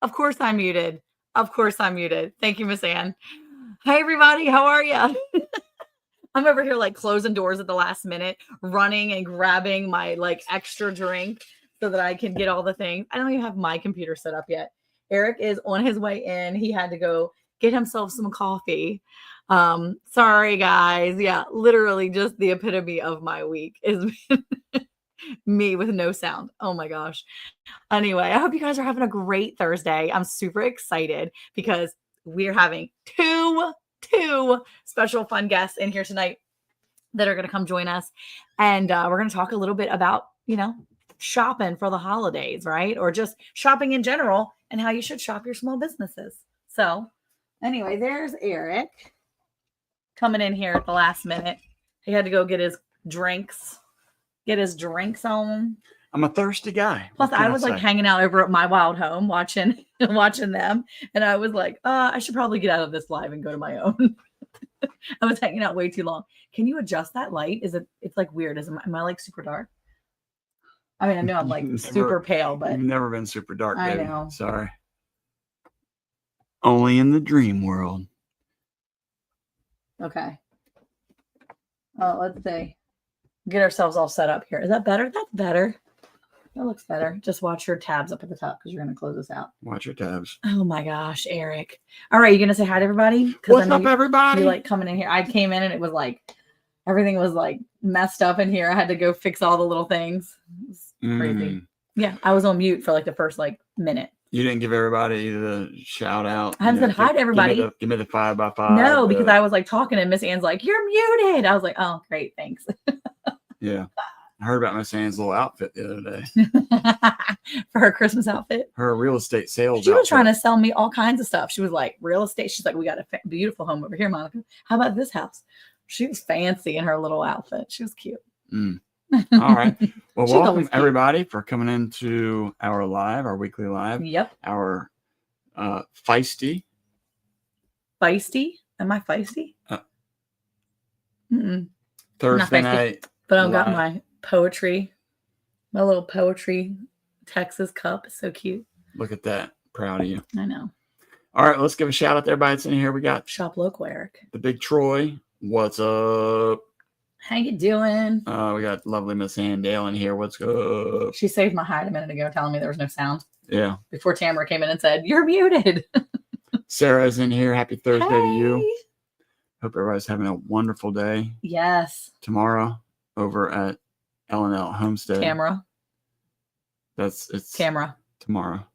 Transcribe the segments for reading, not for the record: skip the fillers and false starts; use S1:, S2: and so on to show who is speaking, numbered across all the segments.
S1: Of course I'm muted. Of course I'm muted. Thank you, Miss Ann. Hi, everybody. How are you? I'm over here like closing doors at the last minute, running and grabbing my like extra drink so that I can get all the things. I don't even have my computer set up yet. Eric is on his way in. He had to go get himself some coffee. Sorry, guys. Yeah, literally just the epitome of my week is me with no sound. Oh my gosh. Anyway, I hope you guys are having a great Thursday. I'm super excited because we're having two special fun guests in here tonight that are going to come join us. And we're going to talk a little bit about, shopping for the holidays, right? Or just shopping in general and how you should shop your small businesses. So anyway, there's Eric coming in here at the last minute. He had to go get his drinks on.
S2: I'm a thirsty guy.
S1: Plus, I was like hanging out over at my wild home watching them. And I was like, I should probably get out of this live and go to my own. I was hanging out way too long. Can you adjust that light? It's like weird. Am I like super dark? I mean, I know I'm like super pale, but
S2: you've never been super dark, baby.
S1: I know.
S2: Sorry. Only in the dream world.
S1: Okay. Oh, let's see. Get ourselves all set up here. Is that better? That's better. That looks better. Just watch your tabs up at the top because you're going to close this out.
S2: Watch your tabs.
S1: Oh my gosh, Eric. All right, you going to say hi to everybody?
S2: What's up, everybody?
S1: You like coming in here. I came in and it was like, everything was like messed up in here. I had to go fix all the little things. It was crazy. Yeah, I was on mute for like the first like minute.
S2: You didn't give everybody the shout out.
S1: I haven't said hi to everybody.
S2: Give me the 5x5.
S1: No, because I was like talking and Miss Ann's like, you're muted. I was like, oh, great, thanks.
S2: Yeah. I heard about Miss Ann's little outfit the other day.
S1: For her Christmas outfit.
S2: Her real estate sales
S1: She was trying to sell me all kinds of stuff. She was like, real estate. She's like, we got a beautiful home over here, Monica. How about this house? She was fancy in her little outfit. She was cute.
S2: All right. Well, welcome everybody for coming into our weekly live.
S1: Yep.
S2: Our feisty.
S1: Feisty? Am I feisty?
S2: Thursday night.
S1: But I've got my poetry, my little poetry Texas cup. It's so cute.
S2: Look at that. Proud of you.
S1: I know.
S2: All right. Let's give a shout out to everybody that's in here. We got
S1: Shop Local, Eric.
S2: The Big Troy. What's up?
S1: How you doing?
S2: We got lovely Miss Ann Dale in here. What's up?
S1: She saved my hide a minute ago telling me there was no sound.
S2: Yeah.
S1: Before Tamara came in and said, you're muted.
S2: Sarah's in here. Happy Thursday to you. Hope everybody's having a wonderful day.
S1: Yes.
S2: Tomorrow over at L&L Homestead.
S1: Tamara.
S2: It's
S1: Tamara.
S2: Tomorrow.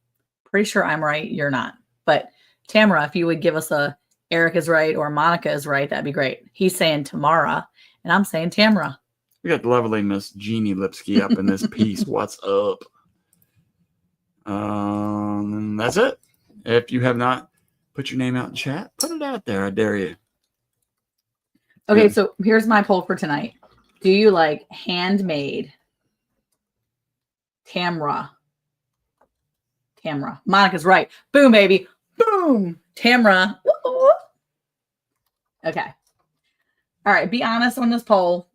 S1: Pretty sure I'm right. You're not. But Tamara, if you would give us a Eric is right or Monica is right, that'd be great. He's saying Tamara and I'm saying Tamara.
S2: We got the lovely Miss Jeannie Lipsky up in this piece. What's up? That's it. If you have not put your name out in chat, put it out there. I dare you.
S1: Okay, so here's my poll for tonight. Do you like handmade? Tamara. Monica's right. Boom, baby. Boom. Tamara. Woo-hoo. Okay. All right. Be honest on this poll.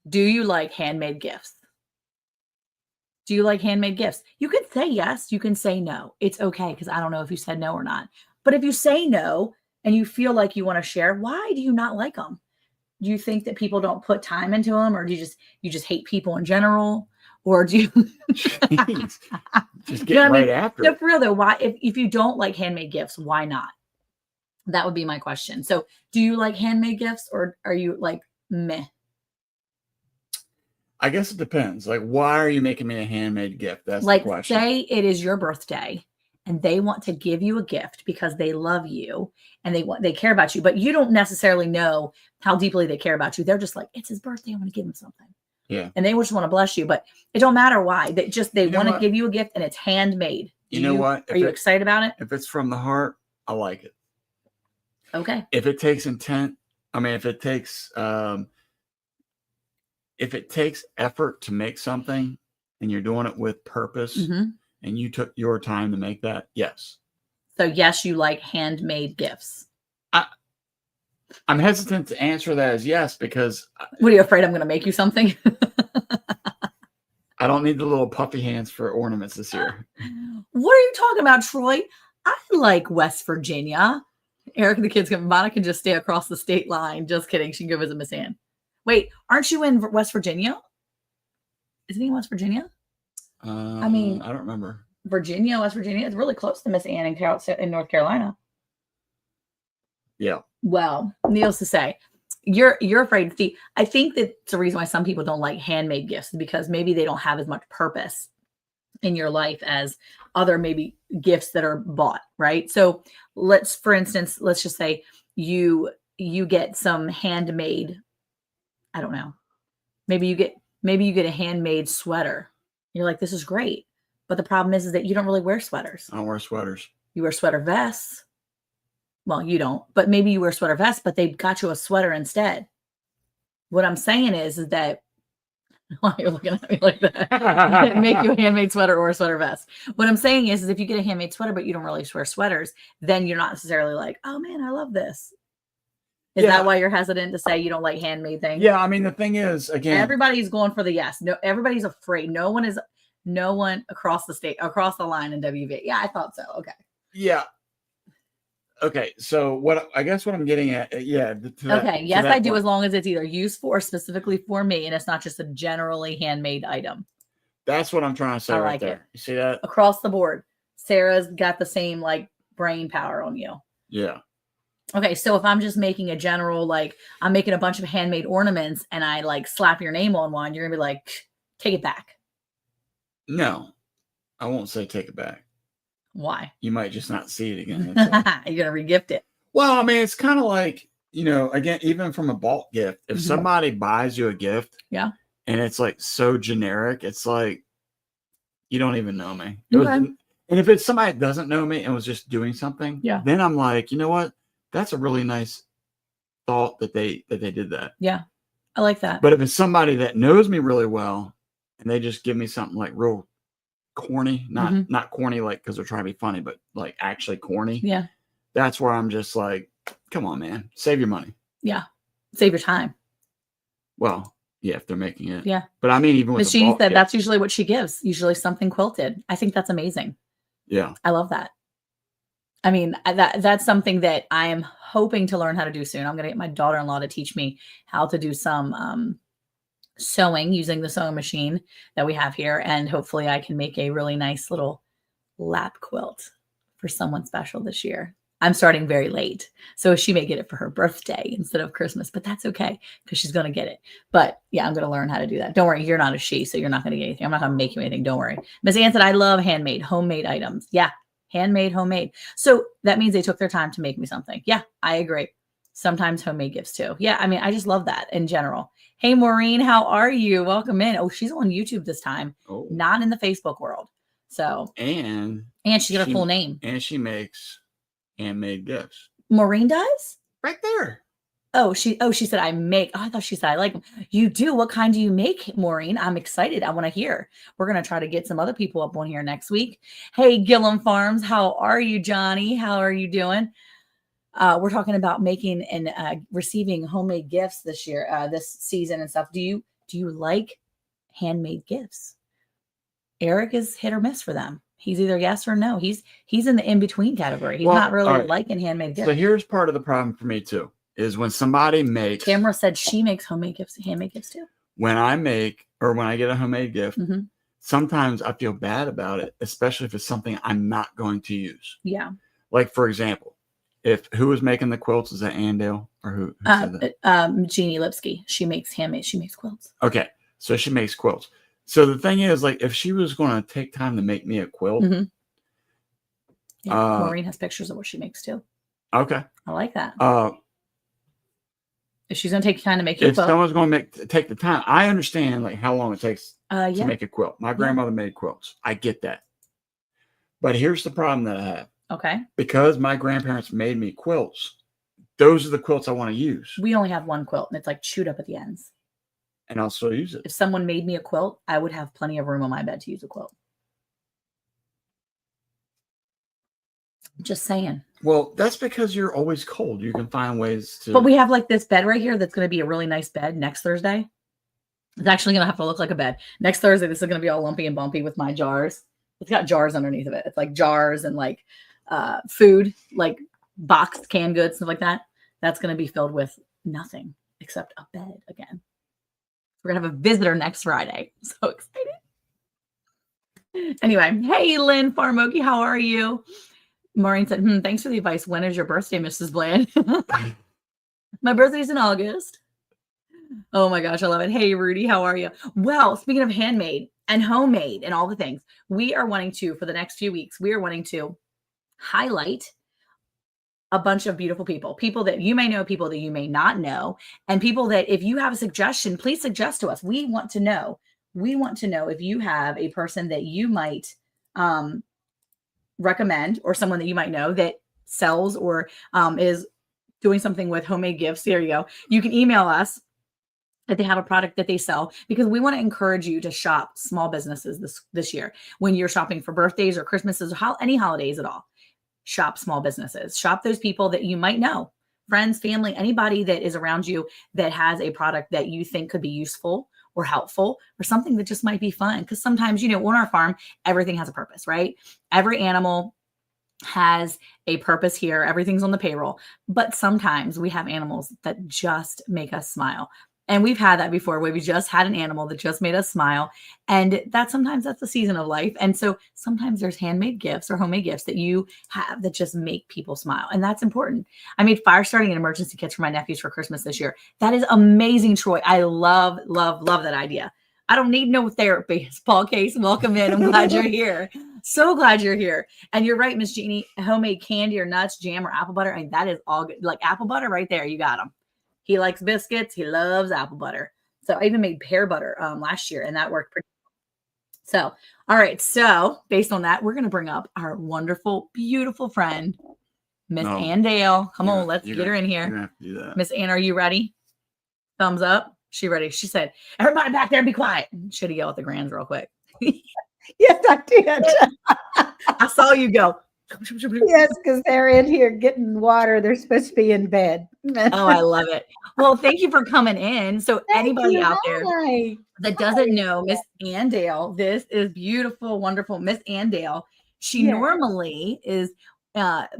S1: Do you like handmade gifts? Do you like handmade gifts? You can say yes. You can say no. It's okay because I don't know if you said no or not. But if you say no and you feel like you want to share, why do you not like them? Do you think that people don't put time into them, or do you just hate people in general, or do you
S2: just get right after?
S1: No, for real though, why? If you don't like handmade gifts, why not? That would be my question. So, do you like handmade gifts, or are you like meh?
S2: I guess it depends. Like, why are you making me a handmade gift? That's
S1: like,
S2: the question.
S1: Say it is your birthday and they want to give you a gift because they love you and they care about you, but you don't necessarily know how deeply they care about you. They're just like, it's his birthday, I want to give him something.
S2: Yeah.
S1: And they just want to bless you, but it don't matter why. They want to give you a gift and it's handmade.
S2: You know what?
S1: Are you excited about it?
S2: If it's from the heart, I like it.
S1: Okay.
S2: If it takes intent, if it takes effort to make something and you're doing it with purpose and you took your time to make that, yes.
S1: So yes, you like handmade gifts.
S2: I'm hesitant to answer that as yes, because...
S1: What, are you afraid I'm going to make you something?
S2: I don't need the little puffy hands for ornaments this year.
S1: What are you talking about, Troy? I like West Virginia. Eric and the kids can, Monica can just stay across the state line. Just kidding. She can go visit Miss Ann. Wait, aren't you in West Virginia? Isn't he in West Virginia?
S2: I mean, I don't remember.
S1: Virginia, West Virginia. It's really close to Miss Ann in North Carolina.
S2: Yeah.
S1: Well, needless to say, you're afraid. See, I think that's the reason why some people don't like handmade gifts, because maybe they don't have as much purpose in your life as other maybe gifts that are bought, right? So for instance, let's just say you get some handmade, I don't know, maybe you get a handmade sweater. You're like, this is great. But the problem is that you don't really wear sweaters.
S2: I don't wear sweaters.
S1: You wear sweater vests. Well, you don't, but maybe you wear sweater vests, but they got you a sweater instead. What I'm saying is that, why you're looking at me like that? Make you a handmade sweater or a sweater vest. What I'm saying is if you get a handmade sweater, but you don't really wear sweaters, then you're not necessarily like, oh man, I love this. Is that why you're hesitant to say you don't like handmade things?
S2: Yeah, I mean, the thing is, again,
S1: everybody's going for the yes. No, everybody's afraid. No one across the line in WV. Yeah, I thought so. Okay.
S2: Yeah. Okay, so I guess what I'm getting at, yeah.
S1: Yes, I do, as long as it's either used for or specifically for me, and it's not just a generally handmade item.
S2: That's what I'm trying to say right there.
S1: It.
S2: You see that?
S1: Across the board. Sarah's got the same like brain power on you.
S2: Yeah.
S1: Okay, so if I'm just making a general, like I'm making a bunch of handmade ornaments and I like slap your name on one, you're gonna be like, take it back.
S2: No, I won't say take it back.
S1: Why?
S2: You might just not see it again.
S1: You're gonna regift it.
S2: Well, I mean, it's kind of like, again, even from a bulk gift, if somebody buys you a gift,
S1: yeah,
S2: and it's like so generic, it's like you don't even know me.
S1: Okay.
S2: And if it's somebody that doesn't know me and was just doing something,
S1: yeah,
S2: then I'm like, you know what? That's a really nice thought that they did that.
S1: Yeah, I like that.
S2: But if it's somebody that knows me really well and they just give me something like real corny, not corny like because they're trying to be funny, but like actually corny,
S1: yeah,
S2: that's where I'm just like, come on, man, save your money.
S1: Yeah, save your time.
S2: Well, yeah, if they're making it.
S1: Yeah,
S2: but I mean, even with
S1: Jean said that's usually what she gives, usually something quilted. I think that's amazing.
S2: Yeah,
S1: I love that. I mean, that's something that I am hoping to learn how to do soon. I'm going to get my daughter-in-law to teach me how to do some sewing using the sewing machine that we have here. And hopefully I can make a really nice little lap quilt for someone special this year. I'm starting very late, so she may get it for her birthday instead of Christmas, but that's okay because she's going to get it. But yeah, I'm going to learn how to do that. Don't worry. You're not a she, so you're not going to get anything. I'm not going to make you anything. Don't worry. Miss Ann said, I love handmade, homemade items. Yeah. Handmade, homemade. So that means they took their time to make me something. Yeah, I agree. Sometimes homemade gifts too. Yeah, I mean, I just love that in general. Hey, Maureen, how are you? Welcome in. Oh, she's on YouTube this time, not in the Facebook world. So and she got her full name.
S2: And she makes handmade gifts.
S1: Maureen does?
S2: Right there.
S1: Oh, she said, I make. Oh, I thought she said, I like them. You do? What kind do you make, Maureen? I'm excited. I want to hear. We're going to try to get some other people up on here next week. Hey, Gillum Farms. How are you, Johnny? How are you doing? We're talking about making and receiving homemade gifts this year, this season and stuff. Do you like handmade gifts? Eric is hit or miss for them. He's either yes or no. He's in the in-between category. He's not really liking handmade gifts.
S2: So here's part of the problem for me too. Is when somebody makes.
S1: Tamara said she makes handmade gifts too.
S2: When I get a homemade gift, sometimes I feel bad about it, especially if it's something I'm not going to use.
S1: Yeah.
S2: Like for example, who was making the quilts? Is that Andale or who said that?
S1: Jeannie Lipsky. She makes quilts.
S2: Okay, so she makes quilts. So the thing is, like, if she was going to take time to make me a quilt,
S1: Maureen has pictures of what she makes too.
S2: Okay,
S1: I like that. If she's going to take time to make
S2: a quilt. If someone's going to take the time, I understand like how long it takes to make a quilt. My grandmother made quilts. I get that. But here's the problem that I have.
S1: Okay.
S2: Because my grandparents made me quilts, those are the quilts I want to use.
S1: We only have one quilt and it's like chewed up at the ends.
S2: And I'll still use it.
S1: If someone made me a quilt, I would have plenty of room on my bed to use a quilt. Just saying.
S2: Well, that's because you're always cold. You can find ways to.
S1: But we have like this bed right here that's going to be a really nice bed next Thursday. It's actually going to have to look like a bed. Next Thursday, this is going to be all lumpy and bumpy with my jars. It's got jars underneath of it. It's like jars and like food, like boxed canned goods, stuff like that. That's going to be filled with nothing except a bed again. We're going to have a visitor next Friday. So excited. Anyway, hey, Lynn Farmoki, how are you? Maureen said, thanks for the advice. When is your birthday, Mrs. Bland? My birthday's in August. Oh my gosh, I love it. Hey, Rudy, how are you? Well, speaking of handmade and homemade and all the things, we are wanting to, for the next few weeks, we are wanting to highlight a bunch of beautiful people that you may know, people that you may not know, and people that if you have a suggestion, please suggest to us. We want to know if you have a person that you might recommend or someone that you might know that sells or is doing something with homemade gifts. There you go. You can email us that they have a product that they sell, because we want to encourage you to shop small businesses this year. When you're shopping for birthdays or Christmases or any holidays at all, shop small businesses. Shop those people that you might know, friends, family, anybody that is around you that has a product that you think could be useful or helpful or something that just might be fun. Because sometimes, on our farm, everything has a purpose, right? Every animal has a purpose here. Everything's on the payroll. But sometimes we have animals that just make us smile. And we've had that before, where we just had an animal that just made us smile. And sometimes that's the season of life. And so sometimes there's handmade gifts or homemade gifts that you have that just make people smile. And that's important. I made fire starting and emergency kits for my nephews for Christmas this year. That is amazing, Troy. I love, love, love that idea. I don't need no therapy. Paul Case, welcome in. I'm glad you're here. So glad you're here. And you're right, Miss Jeannie, homemade candy or nuts, jam or apple butter. I mean, that is all good. Like apple butter right there. You got them. He likes biscuits. He loves apple butter. So I even made pear butter last year, and that worked pretty well. So, all right. So based on that, we're going to bring up our wonderful, beautiful friend, Miss Ann Dale. Come on, let's get her in here. Miss Ann, are you ready? Thumbs up. She ready. She said, everybody back there, be quiet. Should have yelled at the grands real quick.
S3: Yes, I did.
S1: I saw you go.
S3: Yes, because they're in here getting water. They're supposed to be in bed.
S1: Oh, I love it. Well, thank you for coming in. So anybody out there that doesn't know Miss Ann Dale, this is beautiful, wonderful Miss Ann Dale. She normally is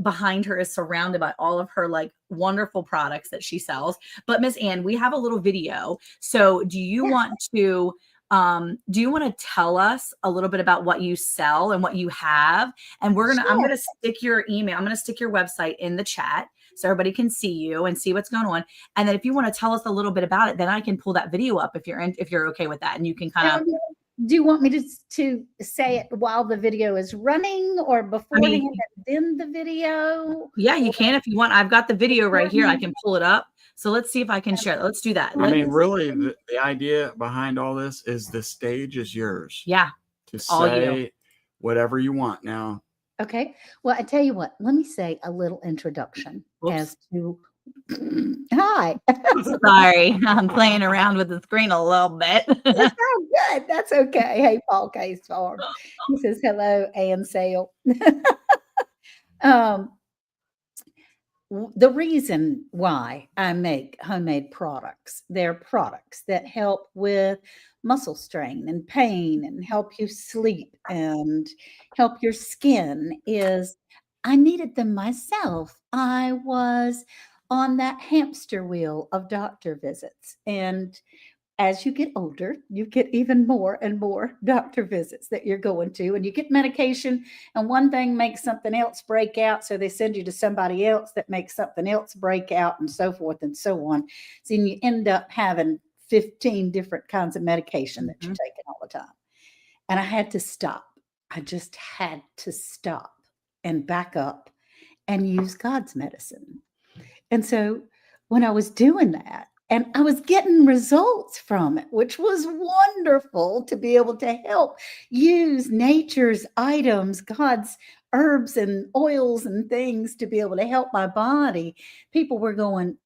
S1: behind her is surrounded by all of her like wonderful products that she sells. But Miss Ann, we have a little video. So do you want to tell us a little bit about what you sell and what you have? And I'm going to stick your email. I'm going to stick your website in the chat so everybody can see you and see what's going on. And then if you want to tell us a little bit about it, then I can pull that video up if you're okay with that. And you can kind of.
S3: Do you want me to say it while the video is running or beforehand and then the video?
S1: Yeah, you can if you want. I've got the video right here. I can pull it up. So let's see if I can share it. Let's do that.
S2: Really, the idea behind all this is the stage is yours.
S1: Yeah.
S2: To say whatever you want now.
S3: Okay. Well, I tell you what, let me say a little introduction as to hi.
S1: Sorry, I'm playing around with the screen a little bit.
S3: That's all good. That's okay. Hey, Paul Case Farm. He says hello, Ann Sale. The reason why I make homemade products, they're products that help with muscle strain and pain and help you sleep and help your skin, is I needed them myself. I was on that hamster wheel of doctor visits. And as you get older, you get even more and more doctor visits that you're going to, and you get medication, and one thing makes something else break out. So they send you to somebody else that makes something else break out, and so forth and so on. So you end up having 15 different kinds of medication that you're taking all the time. And I had to stop. I just had to stop and back up and use God's medicine. And so when I was doing that, and I was getting results from it, which was wonderful to be able to help use nature's items, God's herbs and oils and things to be able to help my body. People were going,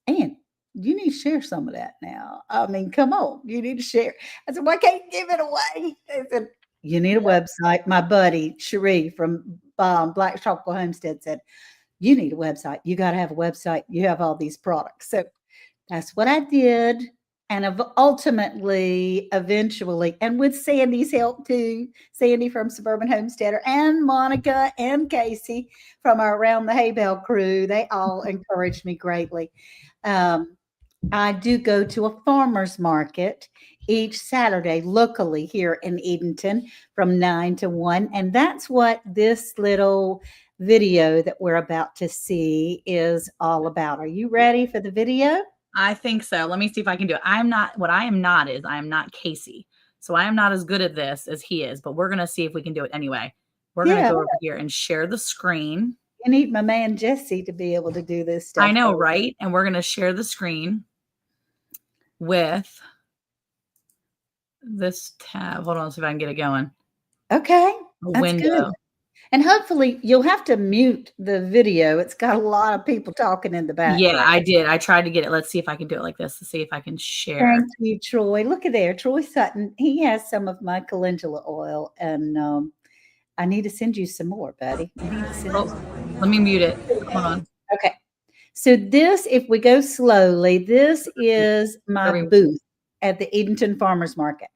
S3: Ann, you need to share some of that now. I mean, come on, you need to share. I said, why can't you give it away? They said, you need a website. My buddy, Cherie from Black Tropical Homestead said, you need a website. You got to have a website. You have all these products. So that's what I did. and ultimately, eventually, and with Sandy's help too, Sandy from Suburban Homesteader and Monica and Casey from our Around the Hay Bale crew, they all encouraged me greatly. I do go to a farmer's market each Saturday locally here in Edenton from 9 to 1. And that's what this little video that we're about to see is all about. Are you ready for the video?
S1: I think so. Let me see if I can do it. I am not Casey. So I am not as good at this as he is, but we're going to see if we can do it anyway. We're going to go over here and share the screen.
S3: You need my man Jesse to be able to do this stuff.
S1: I know, right? And we're going to share the screen with this tab. Hold on, see if I can get it going.
S3: Okay.
S1: A window.
S3: Good. And hopefully you'll have to mute the video. It's got a lot of people talking in the background.
S1: Yeah, I did. I tried to get it. Let's see if I can do it like this to see if I can share.
S3: Thank you, Troy. Look at there. Troy Sutton. He has some of my calendula oil, and I need to send you some more, buddy.
S1: Let me mute it. Hold on.
S3: Okay. So this, if we go slowly, this is my booth at the Edenton Farmers Market.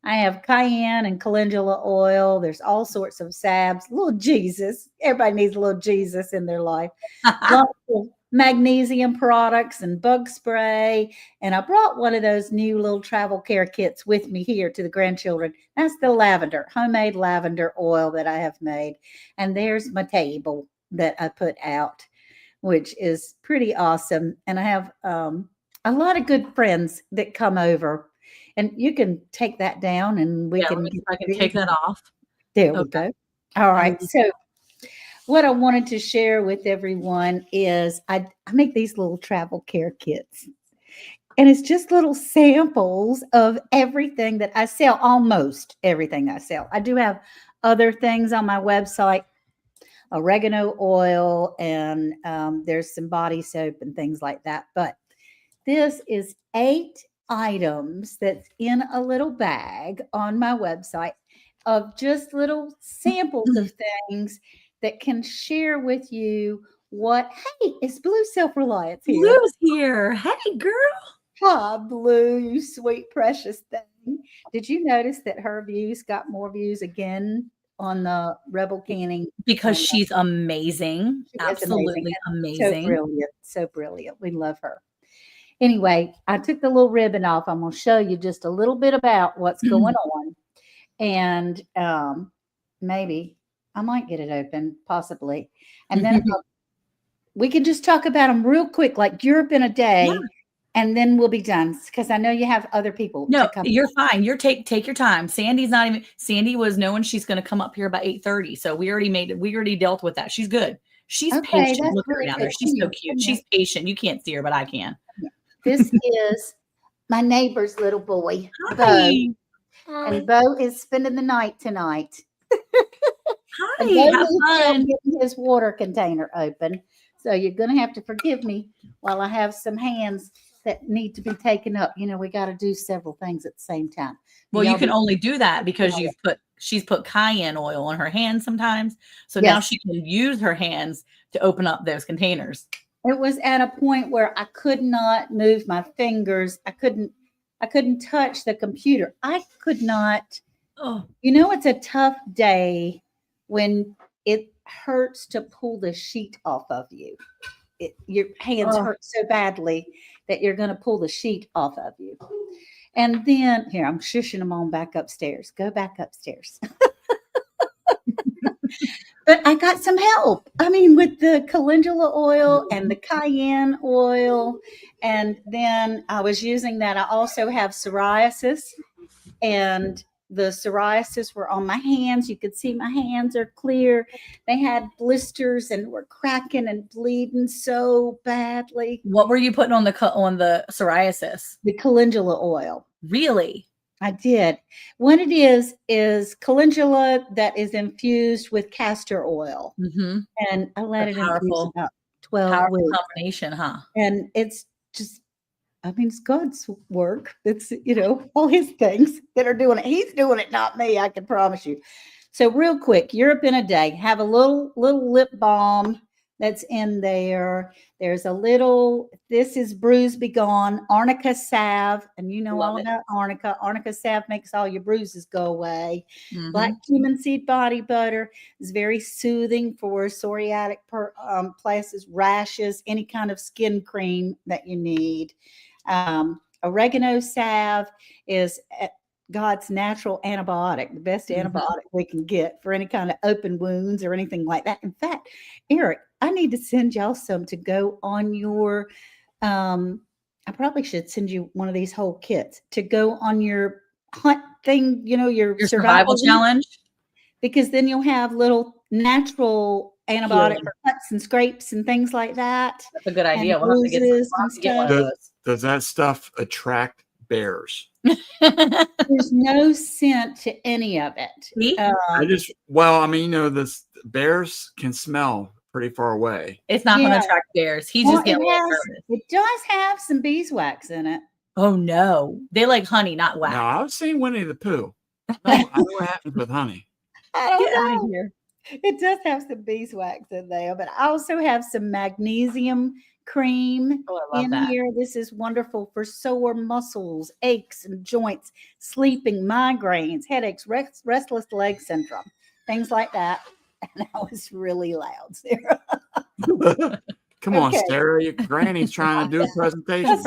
S3: I have cayenne and calendula oil. There's all sorts of salves, little Jesus. Everybody needs a little Jesus in their life. Lots of magnesium products and bug spray. And I brought one of those new little travel care kits with me here to the grandchildren. That's the lavender, homemade lavender oil that I have made. And there's my table that I put out, which is pretty awesome. And I have a lot of good friends that come over. And you can take that down and
S1: I can take that off.
S3: There we go. All right. So what I wanted to share with everyone is I make these little travel care kits. And it's just little samples of everything that I sell, almost everything I sell. I do have other things on my website, oregano oil, and there's some body soap and things like that. But this is 8 items that's in a little bag on my website of just little samples of things that can share with you what, hey, it's Blue Self-Reliance here.
S1: Blue's here. Hey, girl.
S3: Ah, Blue, you sweet, precious thing. Did you notice that her views got more views again on the Rebel Canning?
S1: Because she's amazing. Absolutely amazing.
S3: So brilliant. So brilliant. We love her. Anyway, I took the little ribbon off. I'm going to show you just a little bit about what's going on. And maybe I might get it open, possibly. And then we can just talk about them real quick, like Europe in a day. Yeah. And then we'll be done because I know you have other people.
S1: No, you're fine. You're take your time. Sandy was knowing she's going to come up here about 8:30. So we already dealt with that. She's good. She's patient. Look at her down there. She's so cute. She's patient. You can't see her, but I can.
S3: Yeah. This is my neighbor's little boy,
S1: Hi.
S3: Bo. And Bo is spending the night tonight.
S1: Hi, have fun.
S3: Getting his water container open. So you're going to have to forgive me while I have some hands that need to be taken up. You know, we got to do several things at the same time.
S1: Well, you can only do that because she's put cayenne oil on her hands sometimes. So now she can use her hands to open up those containers.
S3: It was at a point where I could not move my fingers. I couldn't touch the computer. I could not. Oh, you know, it's a tough day when it hurts to pull the sheet off of you. Your hands hurt so badly that you're going to pull the sheet off of you. And then here, I'm shushing them on back upstairs. Go back upstairs. But I got some help. I mean, with the calendula oil and the cayenne oil. And then I was using that. I also have psoriasis, and the psoriasis were on my hands. You could see my hands are clear. They had blisters and were cracking and bleeding so badly.
S1: What were you putting on the psoriasis?
S3: The calendula oil.
S1: Really?
S3: I did. What it is calendula that is infused with castor oil. Mm-hmm. And I let it infuse about 12 weeks.
S1: Combination, huh?
S3: And it's just, I mean, it's God's work. It's, you know, all his things that are doing it. He's doing it, not me, I can promise you. So real quick, Europe in a day. Have a little lip balm that's in there. There's a little, this is Bruise Be Gone, Arnica salve, and you know
S1: Love
S3: all
S1: it.
S3: about Arnica. Arnica salve makes all your bruises go away.
S1: Mhm.
S3: Black cumin seed body butter is very soothing for psoriatic places, rashes, any kind of skin cream that you need. Oregano salve is God's natural antibiotic, the best antibiotic we can get for any kind of open wounds or anything like that. In fact, Eric, I need to send y'all some to go on your, I probably should send you one of these whole kits to go on your hunt thing, your
S1: survival challenge.
S3: Because then you'll have little natural antibiotic
S1: Healing.
S3: for cuts and scrapes and things like that.
S1: That's a good idea.
S3: And
S1: We'll have to
S3: bruises and
S1: get one of
S3: stuff.
S1: those.
S2: Does that stuff attract bears?
S3: There's no scent to any of it.
S1: See?
S2: This bears can smell pretty far away.
S1: It's not going to attract bears. He just gets nervous.
S3: It does have some beeswax in it.
S1: Oh no, they like honey, not wax.
S2: No, I was saying Winnie the Pooh. I know what happens with honey.
S3: I don't
S1: Get out
S3: know.
S1: of here.
S3: It does have some beeswax in there, but I also have some magnesium cream in here. This is wonderful for sore muscles, aches and joints, sleeping, migraines, headaches, restless leg syndrome, things like that. And I was really loud, Sarah.
S2: Come on, Sarah. Your granny's trying to do a presentation.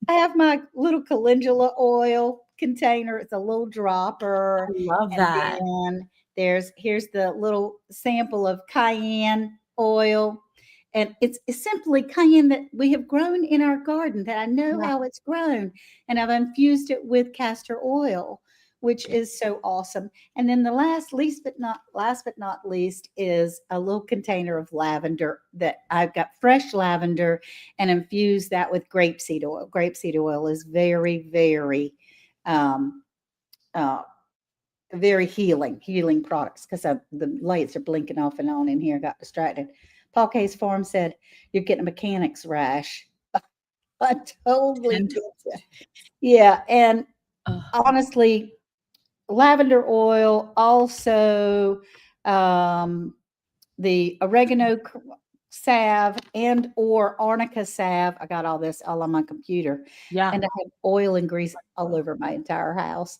S3: I have my little calendula oil container. It's a little dropper.
S1: I love that.
S3: And here's the little sample of cayenne oil. And it's simply cayenne that we have grown in our garden, that I know how it's grown. And I've infused it with castor oil, which is so awesome. And then the last but not least is a little container of lavender that I've got fresh lavender and infused that with grapeseed oil. Grapeseed oil is very, very, very healing products, because the lights are blinking off and on in here. Got distracted. Paul Case Farm said, "You're getting a mechanic's rash." I totally get it. Yeah. And honestly, lavender oil, also the oregano salve and or arnica salve. I got all this all on my computer.
S1: Yeah.
S3: And I have oil and grease all over my entire house.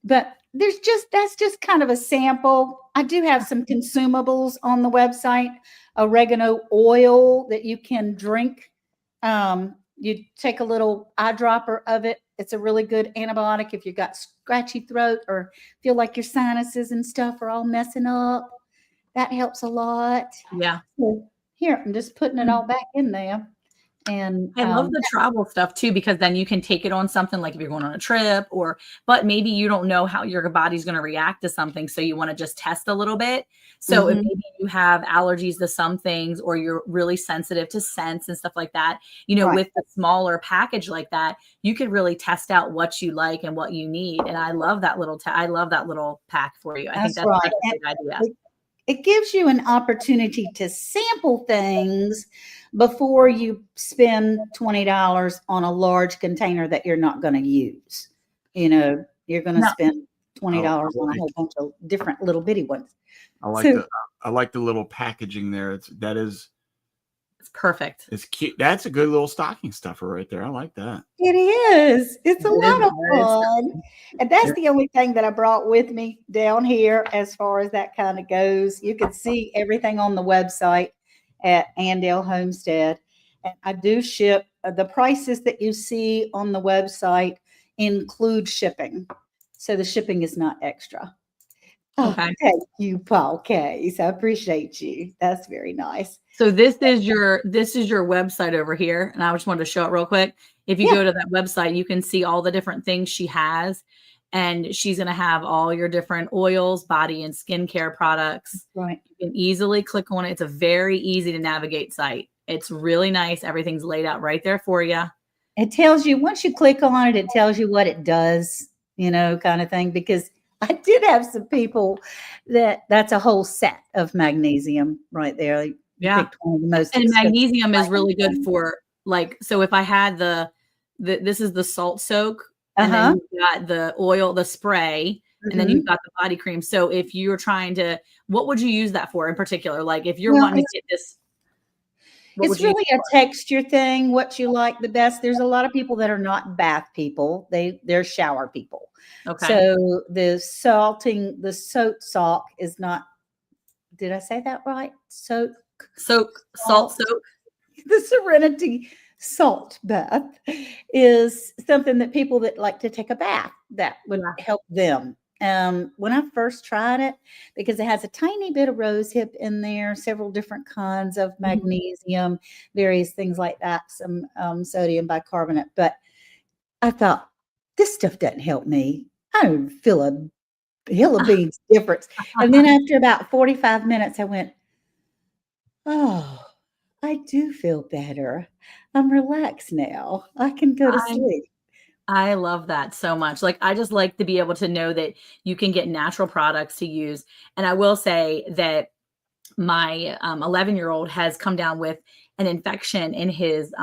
S3: But that's just kind of a sample. I do have some consumables on the website. Oregano oil that you can drink. You take a little eyedropper of it. It's a really good antibiotic if you've got scratchy throat or feel like your sinuses and stuff are all messing up. That helps a lot.
S1: Yeah.
S3: So here, I'm just putting it all back in there. And
S1: I love the travel stuff too, because then you can take it on something like if you're going on a trip, but maybe you don't know how your body's going to react to something. So you want to just test a little bit. So if maybe you have allergies to some things, or you're really sensitive to scents and stuff like that, with a smaller package like that, you could really test out what you like and what you need. And I love that little pack for you. I think that's a great idea.
S3: It gives you an opportunity to sample things before you spend $20 on a large container that you're not going to use. You're going to spend $20 on a whole bunch of different little bitty ones.
S2: I like the little packaging there. It's
S1: perfect.
S2: It's cute. That's a good little stocking stuffer right there. I like that.
S3: It is. It's a lot of fun. And that's the only thing that I brought with me down here as far as that kind of goes. You can see everything on the website at Andale Homestead. And I do ship. The prices that you see on the website include shipping. So the shipping is not extra.
S1: Okay.
S3: Thank you, Paul Case. I appreciate you. That's very nice.
S1: So this is your website over here, and I just wanted to show it real quick. If you go to that website, you can see all the different things she has, and she's going to have all your different oils, body and skincare products.
S3: Right.
S1: You can easily click on it. It's a very easy to navigate site. It's really nice. Everything's laid out right there for you.
S3: It tells you, once you click on it, it tells you what it does, kind of thing, because I did have some people that's a whole set of magnesium right there.
S1: Yeah.
S3: One of the most
S1: and magnesium is really good for so if I had this is the salt soak, and then you've got the oil, the spray, and then you've got the body cream. So if you're trying to, what would you use that for in particular? Like if you're wanting to get this. What
S3: It's
S1: would you
S3: really a texture thing, what you like the best. There's a lot of people that are not bath people. They're shower people.
S1: Okay.
S3: So the soap salt is not, did I say that right? Salt.
S1: Salt soak.
S3: The Serenity salt bath is something that people that like to take a bath, that would help them. When I first tried it, because it has a tiny bit of rosehip in there, several different kinds of magnesium, various things like that, some sodium bicarbonate. But I thought, this stuff doesn't help me. I don't feel a hill of beans difference. And then after about 45 minutes, I went, oh, I do feel better. I'm relaxed now. I can go to sleep.
S1: I love that so much. Like, I just like to be able to know that you can get natural products to use. And I will say that my 11-year-old has come down with an infection in his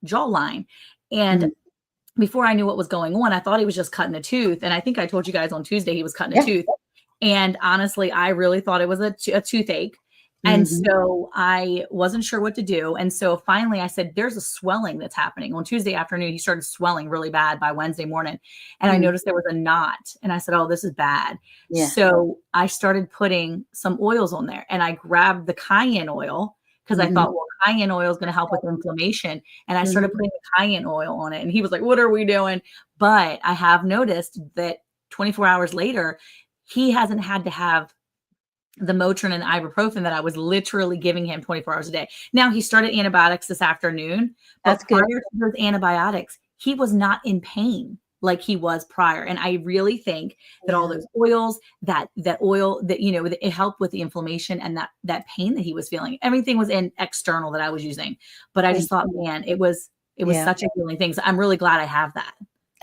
S1: jawline. And before I knew what was going on, I thought he was just cutting a tooth. And I think I told you guys on Tuesday he was cutting a tooth. And honestly, I really thought it was a toothache. And so I wasn't sure what to do. And so finally I said, there's a swelling that's happening. On Tuesday afternoon, he started swelling really bad by Wednesday morning. And I noticed there was a knot. And I said, oh, this is bad. Yeah. So I started putting some oils on there. And I grabbed the cayenne oil because I thought, well, cayenne oil is going to help with inflammation. And I started putting the cayenne oil on it. And he was like, what are we doing? But I have noticed that 24 hours later, he hasn't had to have the Motrin and ibuprofen that I was literally giving him 24 hours a day. Now he started antibiotics this afternoon. That's good. Prior to those antibiotics, he was not in pain like he was prior. And I really think that all those oils, that oil that, you know, it helped with the inflammation and that pain that he was feeling. Everything was external that I was using. But I just thought, man, it was such a healing thing. So I'm really glad I have that.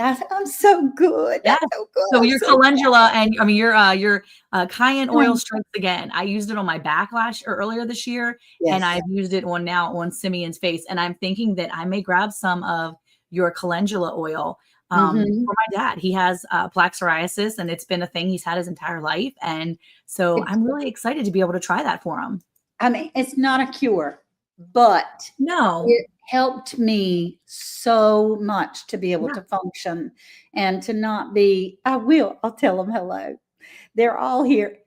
S3: I'm so good.
S1: Yeah. So good. So your calendula and your cayenne oil strikes again. I used it on my backlash earlier this year, and I've used it on Simeon's face. And I'm thinking that I may grab some of your calendula oil for my dad. He has plaque psoriasis, and it's been a thing he's had his entire life. And so I'm really excited to be able to try that for him.
S3: I mean, it's not a cure, but it helped me so much to be able to function and to not be, I'll tell them hello. They're all here.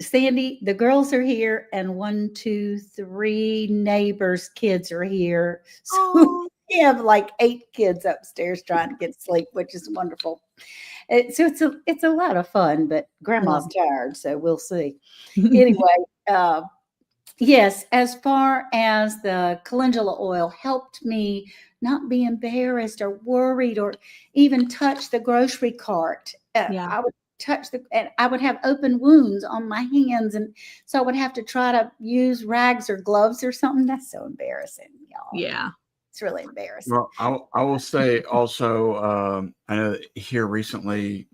S3: Sandy, the girls are here, and 1, 2, 3 neighbors' kids are here. So we have like 8 kids upstairs trying to get sleep, which is wonderful. So it's a lot of fun, but grandma's tired, so we'll see. Anyway, yes, as far as the calendula oil helped me not be embarrassed or worried or even touch the grocery cart. I would touch and I would have open wounds on my hands. And so I would have to try to use rags or gloves or something. That's so embarrassing, y'all.
S1: Yeah.
S3: It's really embarrassing.
S2: Well, I will say also, I know here recently,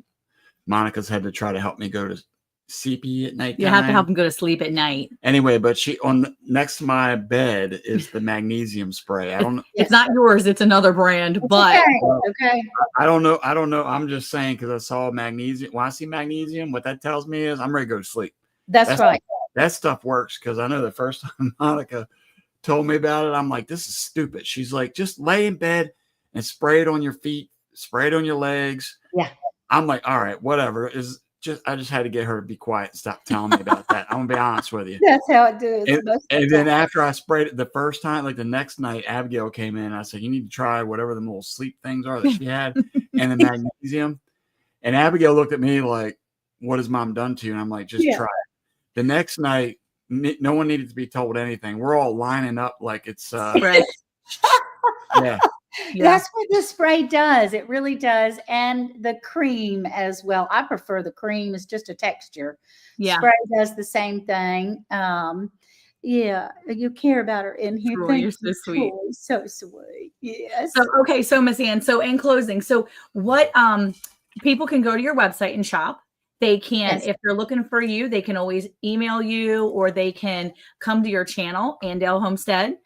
S2: Monica's had to try to help me go to CP at night.
S1: You have to help him go to sleep at night.
S2: Anyway, but next to my bed is the magnesium spray. I don't know.
S1: It's not yours. It's another brand, but
S3: okay.
S2: I don't know. I'm just saying, because I saw magnesium. When I see magnesium, what that tells me is I'm ready to go to sleep.
S3: That's right.
S2: That stuff works, because I know the first time Monica told me about it, I'm like, this is stupid. She's like, just lay in bed and spray it on your feet, spray it on your legs.
S3: Yeah.
S2: I'm like, all right, whatever. I just had to get her to be quiet and stop telling me about that. I'm gonna be honest with you.
S3: That's how it does.
S2: And then after I sprayed it the first time, like the next night, Abigail came in. I said, you need to try whatever the little sleep things are that she had and the magnesium. And Abigail looked at me like, what has mom done to you? And I'm like, just try it. The next night, no one needed to be told anything. We're all lining up like it's
S1: right.
S2: Yeah.
S3: That's what the spray does. It really does. And the cream as well. I prefer the cream. It's just a texture.
S1: Yeah.
S3: Spray does the same thing. You care about her in here.
S1: You're so sweet.
S3: So sweet. Yes.
S1: So Miss Ann, so in closing, so what people can go to your website and shop. They can, if they're looking for you, they can always email you, or they can come to your channel, Andale Homestead.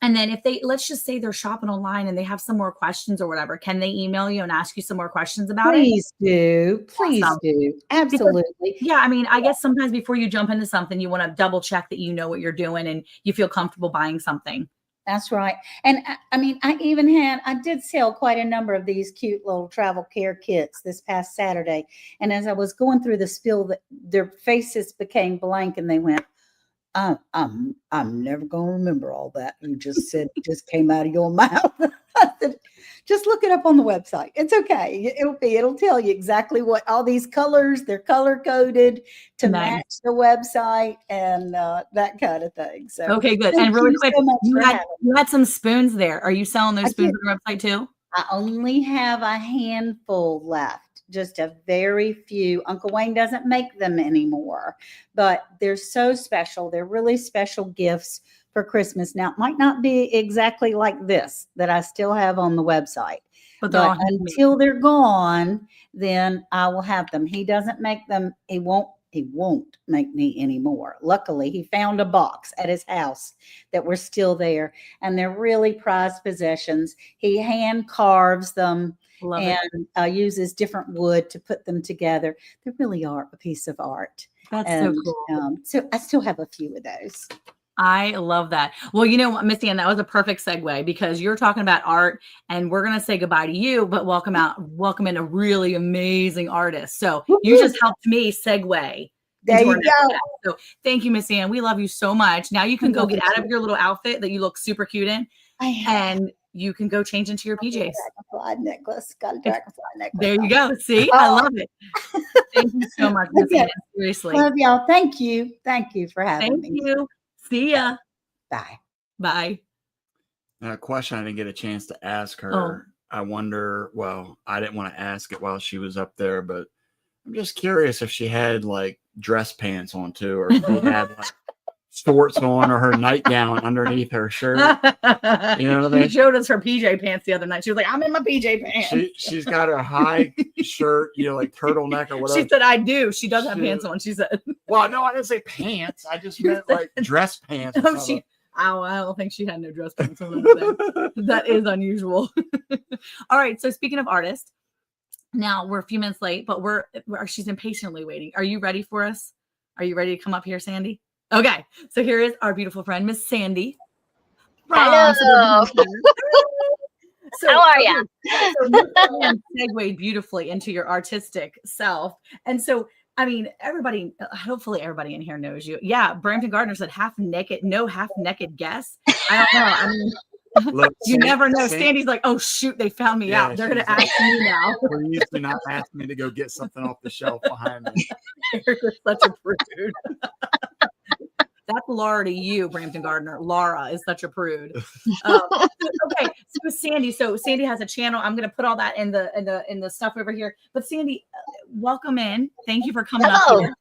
S1: And then if they, let's just say they're shopping online and they have some more questions or whatever, can they email you and ask you some more questions about it?
S3: Please do. Please
S1: Awesome.
S3: do.
S1: Because,
S3: Absolutely.
S1: yeah, I mean, I guess sometimes before you jump into something, you want to double check that you know what you're doing and you feel comfortable buying something.
S3: That's right. And I mean, I did sell quite a number of these cute little travel care kits this past Saturday. And as I was going through the spiel, that their faces became blank and they went, I'm never going to remember all that you just said, just came out of your mouth. I said, just look it up on the website. It's okay. It'll tell you exactly what all these colors, they're color coded to
S1: Nice.
S3: match the website and that kind of thing. So
S1: Okay, good.
S3: thank
S1: And really
S3: you
S1: quick,
S3: so much for having
S1: you had some spoons there. Are you selling
S3: I
S1: those spoons
S3: did.
S1: on your website too?
S3: I only have a handful left, just a very few. Uncle Wayne doesn't make them anymore, but they're so special. They're really special gifts for Christmas. Now, it might not be exactly like this that I still have on the website,
S1: But they're all
S3: but
S1: handmade.
S3: until they're gone, then I will have them. He doesn't make them. He won't make me anymore. Luckily, he found a box at his house that were still there, and they're really prized possessions. He hand carves them
S1: Love it.
S3: and uses different wood to put them together. They really are a piece of art.
S1: That's
S3: And
S1: so cool.
S3: so I still have a few of those.
S1: I love that. Well, you know what, Missy Ann, that was a perfect segue because you're talking about art and we're going to say goodbye to you, but welcome in a really amazing artist. So you just helped me segue.
S3: There
S1: into
S3: you
S1: our next
S3: go.
S1: step. So thank you, Missy Ann. We love you so much. Now you can go
S3: love
S1: get
S3: you
S1: out of
S3: too.
S1: your little outfit that you look super cute in and you can go change into your PJs.
S3: Dragonfly necklace. Got a dragonfly necklace.
S1: There you go. See,
S3: Oh.
S1: I love it. Thank you so much, Missy
S3: Okay.
S1: Ann. Seriously.
S3: Love y'all. Thank you. Thank you for having
S1: Thank
S3: me.
S1: you. See ya.
S3: Bye.
S1: Bye.
S2: Now, a question I didn't get a chance to ask her. I wonder, well, I didn't want to ask it while she was up there, but I'm just curious if she had like dress pants on too, or if she had like shorts on or her nightgown underneath her shirt. You know what I mean?
S1: She showed us her PJ pants the other night. She was like, I'm in my PJ pants.
S2: She's got a high shirt, like turtleneck or whatever.
S1: She said, I do. She does have
S2: She-
S1: pants on. She said,
S2: Well, no, I didn't say pants. I just meant like dress pants. or
S1: oh,
S2: something.
S1: I don't think she had no dress pants on. That is unusual. All right. So speaking of artists, now we're a few minutes late, but she's impatiently waiting. Are you ready for us? Are you ready to come up here, Sandy? Okay. So here is our beautiful friend, Miss Sandy.
S4: Hello.
S1: So,
S4: How are ya?
S1: So you segued beautifully into your artistic self. And so, I mean, hopefully everybody in here knows you. Yeah. Brampton Gardner said half naked guess. I don't know. I mean,
S2: Look,
S1: you never know.
S2: Sandy-
S1: Sandy's like, oh, shoot, they found me
S2: Yeah,
S1: out. They're going
S2: she's
S1: to
S2: like-
S1: ask me now.
S2: Please do not ask me to go get something off the shelf behind me.
S1: You're such a prude. That's Laura to you, Brampton Gardner. Laura is such a prude. Okay, so Sandy. So Sandy has a channel. I'm going to put all that in the stuff over here. But Sandy, welcome in. Thank you for coming
S4: Hello.
S1: up here.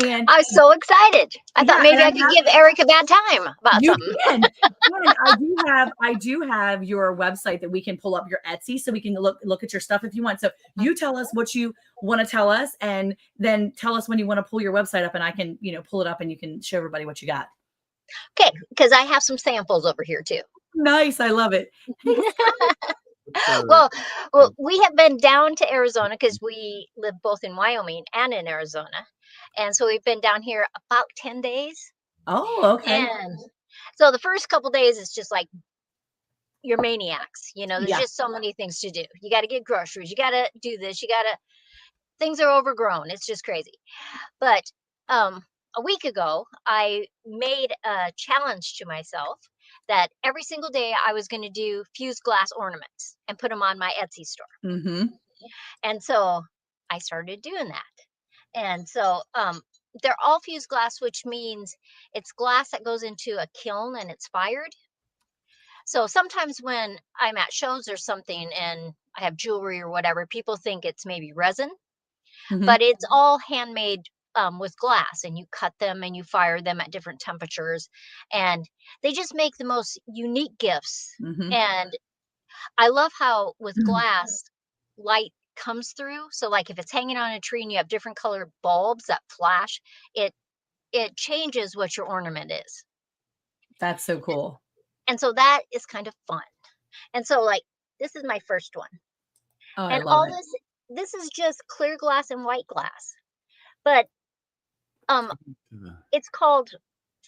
S1: And
S4: I was so excited. I thought maybe
S1: and
S4: I could give Eric a bad time about
S1: you
S4: something.
S1: can. I do have your website that we can pull up, your Etsy, so we can look at your stuff if you want. So you tell us what you want to tell us, and then tell us when you want to pull your website up, and I can pull it up, and you can show everybody what you got.
S4: Okay, because I have some samples over here too.
S1: Nice, I love it.
S4: Well, we have been down to Arizona because we live both in Wyoming and in Arizona. And so we've been down here about 10 days.
S1: Oh, okay.
S4: And so the first couple days is just like you're maniacs. There's
S1: Yeah.
S4: just so many things to do. You got to get groceries. You got to do this. Things are overgrown. It's just crazy. But a week ago, I made a challenge to myself that every single day I was going to do fused glass ornaments and put them on my Etsy store.
S1: Mm-hmm.
S4: And so I started doing that. And so they're all fused glass, which means it's glass that goes into a kiln and it's fired. So sometimes when I'm at shows or something and I have jewelry or whatever, people think it's maybe resin,
S1: Mhm.
S4: but it's all handmade with glass, and you cut them and you fire them at different temperatures, and they just make the most unique gifts.
S1: Mhm.
S4: And I love how with
S1: Mhm.
S4: glass, light comes through. So like if it's hanging on a tree and you have different colored bulbs that flash, it changes what your ornament is.
S1: That's so cool.
S4: And so that is kind of fun. And so like this is my first one.
S1: Oh, I
S4: And
S1: love
S4: all
S1: it.
S4: this is just clear glass and white glass. But um it's called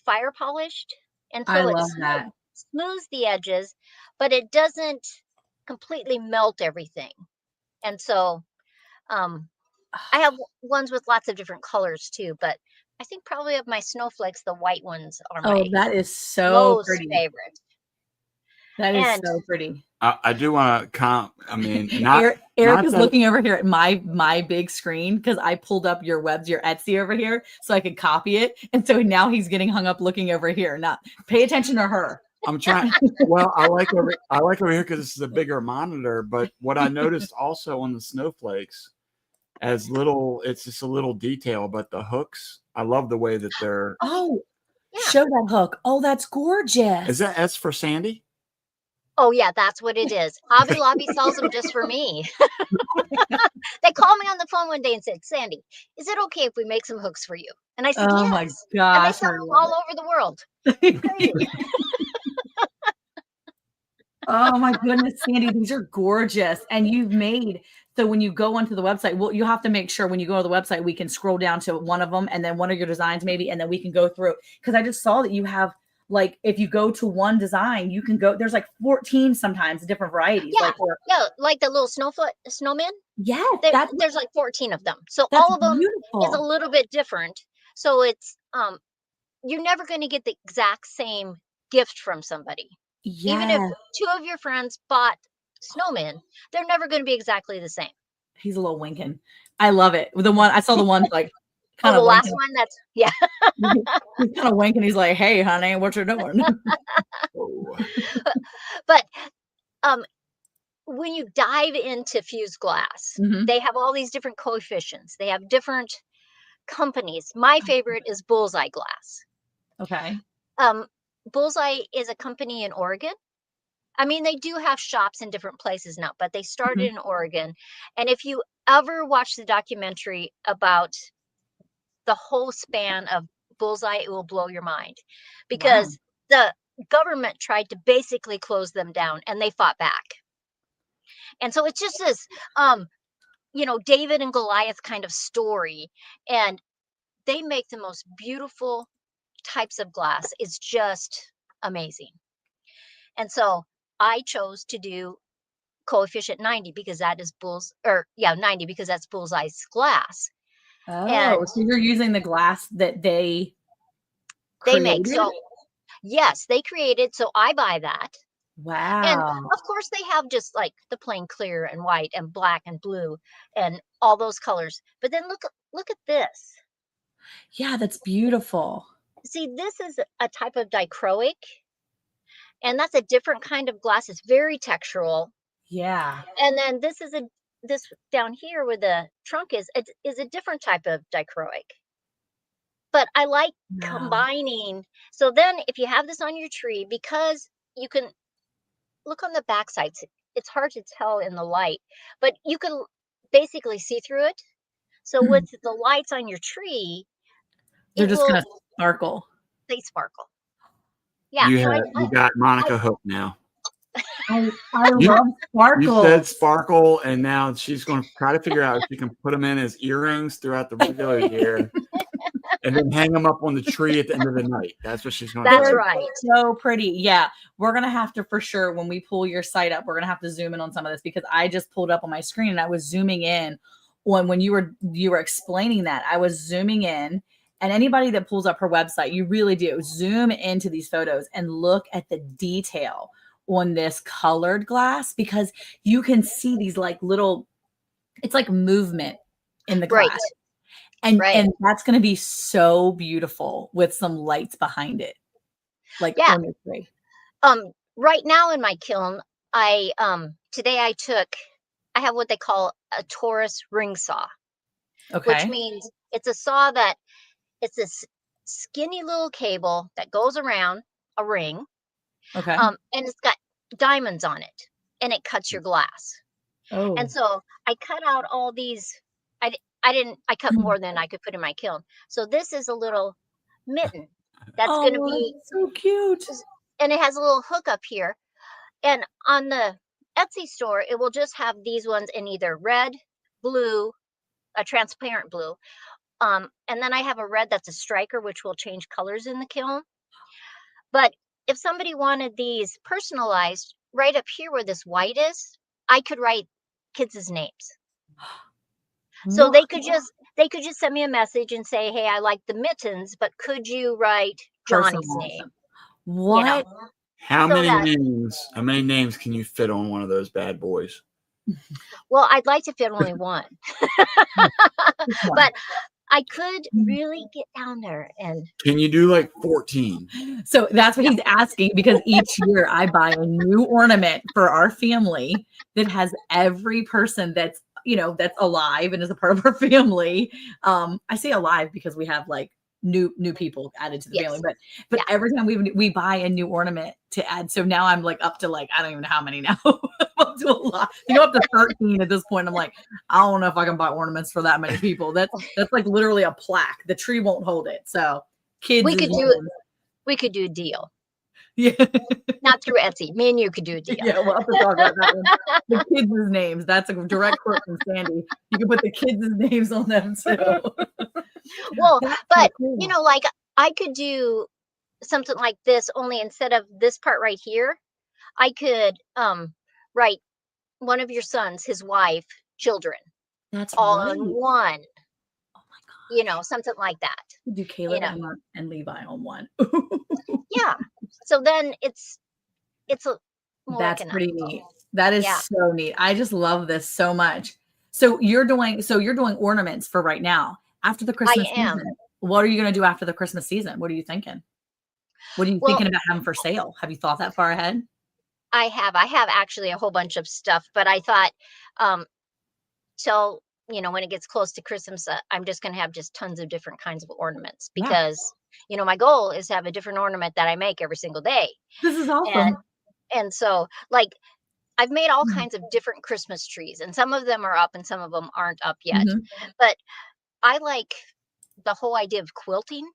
S4: fire polished. And
S1: I
S4: so it
S1: love that.
S4: smooths the edges, but it doesn't completely melt everything. And so um I have ones with lots of different colors too, but I think probably of my snowflakes, the white ones are
S1: Oh,
S4: my
S1: that is so
S4: most
S1: pretty.
S4: favorite.
S1: That is
S4: And
S1: so pretty.
S2: I do want to I mean, not
S1: Eric
S2: not
S1: is
S2: that
S1: looking over here at my big screen because I pulled up your Etsy over here so I could copy it. And so now he's getting hung up looking over here. Not pay attention to her.
S2: I'm trying. Well, I like over here because this is a bigger monitor. But what I noticed also on the snowflakes, it's just a little detail, but the hooks, I love the way that they're.
S1: Oh,
S4: yeah.
S1: show that hook. Oh, that's gorgeous.
S2: Is that S for Sandy?
S4: Oh yeah, that's what it is. Hobby Lobby sells them just for me. They called me on the phone one day and said, "Sandy, is it okay if we make some hooks for you?" And I said,
S1: Oh
S4: "Yes."
S1: my
S4: And they
S1: gosh.
S4: sell
S1: I
S4: them
S1: love
S4: all over the world.
S1: it.
S4: Crazy.
S1: Oh my goodness, Sandy, these are gorgeous. And you've made so when you go onto the website, well, you have to make sure when you go to the website, we can scroll down to one of them and then one of your designs, maybe, and then we can go through. Because I just saw that you have like if you go to one design, you can go, there's like 14 sometimes different varieties.
S4: Yeah,
S1: Like
S4: yeah, like the little snowmen.
S1: yes,
S4: There's like 14 of them. So
S1: that's
S4: all of them is a
S1: beautiful.
S4: little bit different. So it's you're never going to get the exact same gift from somebody. Even if
S1: Yeah,
S4: two of your friends bought snowmen, they're never going to be exactly the same.
S1: he's a little winking. I love it. The one I saw the one like
S4: Oh,
S1: kind
S4: the
S1: of
S4: last
S1: winking.
S4: one, that's yeah.
S1: He's kind of winking. He's like, "Hey, honey, what you doing?"
S2: Oh,
S4: But um when you dive into fused glass,
S1: Mhm.
S4: they have all these different coefficients. They have different companies. My favorite is Bullseye Glass.
S1: Okay.
S4: Um, Bullseye is a company in Oregon. I mean, they do have shops in different places now, but they started
S1: Mhm.
S4: in Oregon. And if you ever watch the documentary about the whole span of Bullseye, it will blow your mind
S1: Wow.
S4: because the government tried to basically close them down and they fought back. And so it's just this, David and Goliath kind of story. And they make the most beautiful types of glass. It's just amazing. And so I chose to do coefficient 90 because that is 90 because that's Bullseye's glass.
S1: Oh,
S4: And
S1: so you're using the glass that they
S4: they make,
S1: created?
S4: so yes, they created, so I buy that. And
S1: Wow.
S4: of course they have just like the plain clear and white and black and blue and all those colors. But then look at this.
S1: Yeah, that's beautiful.
S4: See, this is a type of dichroic, and that's a different kind of glass. It's very textural.
S1: Yeah.
S4: And then this down here where the trunk is a different type of dichroic. But I like
S1: Wow.
S4: combining. So then if you have this on your tree, because you can look on the back sides, it's hard to tell in the light, but you can basically see through it. So with the lights on your tree,
S1: They're
S4: it
S1: just
S4: will
S1: gonna sparkle.
S4: they sparkle. Yeah. So
S2: you got
S4: I
S2: Monica hooked now.
S1: I
S2: You
S1: love
S2: you
S1: sparkle.
S2: said sparkle, and now she's going to try to figure out if she can put them in as earrings throughout the regular year, and then hang them up on the tree at the end of the night. That's what she's going to
S4: That's
S2: do.
S4: right.
S1: So pretty. Yeah. We're gonna have to for sure when we pull your site up, we're gonna have to zoom in on some of this because I just pulled up on my screen and I was zooming in when you were explaining that. I was zooming in. And anybody that pulls up her website, you really do zoom into these photos and look at the detail on this colored glass because you can see these like little, it's like movement in the
S4: Right.
S1: glass. And
S4: Right.
S1: and that's going to be so beautiful with some lights behind it. Like
S4: Yeah.
S1: on your tree.
S4: Right now in my kiln, today I have what they call a Taurus ring saw, which
S1: Okay.
S4: means it's a saw that it's this skinny little cable that goes around a ring,
S1: Okay.
S4: and it's got diamonds on it, and it cuts your glass.
S1: Oh.
S4: And so I cut out all these. I cut more than I could put in my kiln. So this is a little mitten that's going to
S1: Oh,
S4: be
S1: that's so cute.
S4: and it has a little hook up here. And on the Etsy store, it will just have these ones in either red, blue, a transparent blue. And then I have a red that's a striker, which will change colors in the kiln. But if somebody wanted these personalized, right up here where this white is, I could write kids' names. So they could just send me a message and say, "Hey, I like the mittens, but could you write Johnny's
S1: Personalize
S4: name?"
S1: them.
S4: You
S1: What?
S4: know.
S2: How
S4: So
S2: many
S4: that-
S2: names? How many names can you fit on one of those bad boys?
S4: Well, I'd like to fit only one, but I could really get down there and
S2: Can you do like 14?
S1: So that's what he's asking, because each year I buy a new ornament for our family that has every person that's, that's alive and is a part of our family. I say alive because we have like new people added to the family, but every time we buy a new ornament to add. So now I'm like up to like, I don't even know how many now. Up to a lot. You go up to 13 at this point. I'm like, I don't know if I can buy ornaments for that many people. That's like literally a plaque. The tree won't hold it. So kids,
S4: we could do a deal.
S1: Yeah.
S4: Not through Etsy. Me and you could do a deal.
S1: Yeah, we'll have to talk about that one. The kids' names. That's a direct quote from Sandy. You can put the kids' names on them too.
S4: Well,
S1: That's
S4: but
S1: so cool.
S4: like I could do something like this, only instead of this part right here, I could write one of your sons, his wife, children,
S1: That's
S4: all
S1: right.
S4: in one.
S1: Oh my God.
S4: Something like that.
S1: Do Caleb, Emma, and Levi on one.
S4: Yeah. So then it's a more
S1: That's pretty
S4: economical.
S1: neat. That is so neat. I just love this so much. So you're doing ornaments for right now. After the Christmas
S4: am.
S1: season, what are you going to do after the Christmas season? What are you thinking? What are you thinking about having for sale? Have you thought that far ahead?
S4: I have actually a whole bunch of stuff, but I thought, till when it gets close to Christmas, I'm just going to have just tons of different kinds of ornaments because, my goal is to have a different ornament that I make every single day.
S1: This is awesome.
S4: And so like I've made all kinds of different Christmas trees, and some of them are up and some of them aren't up yet. But I like the whole idea of quilting.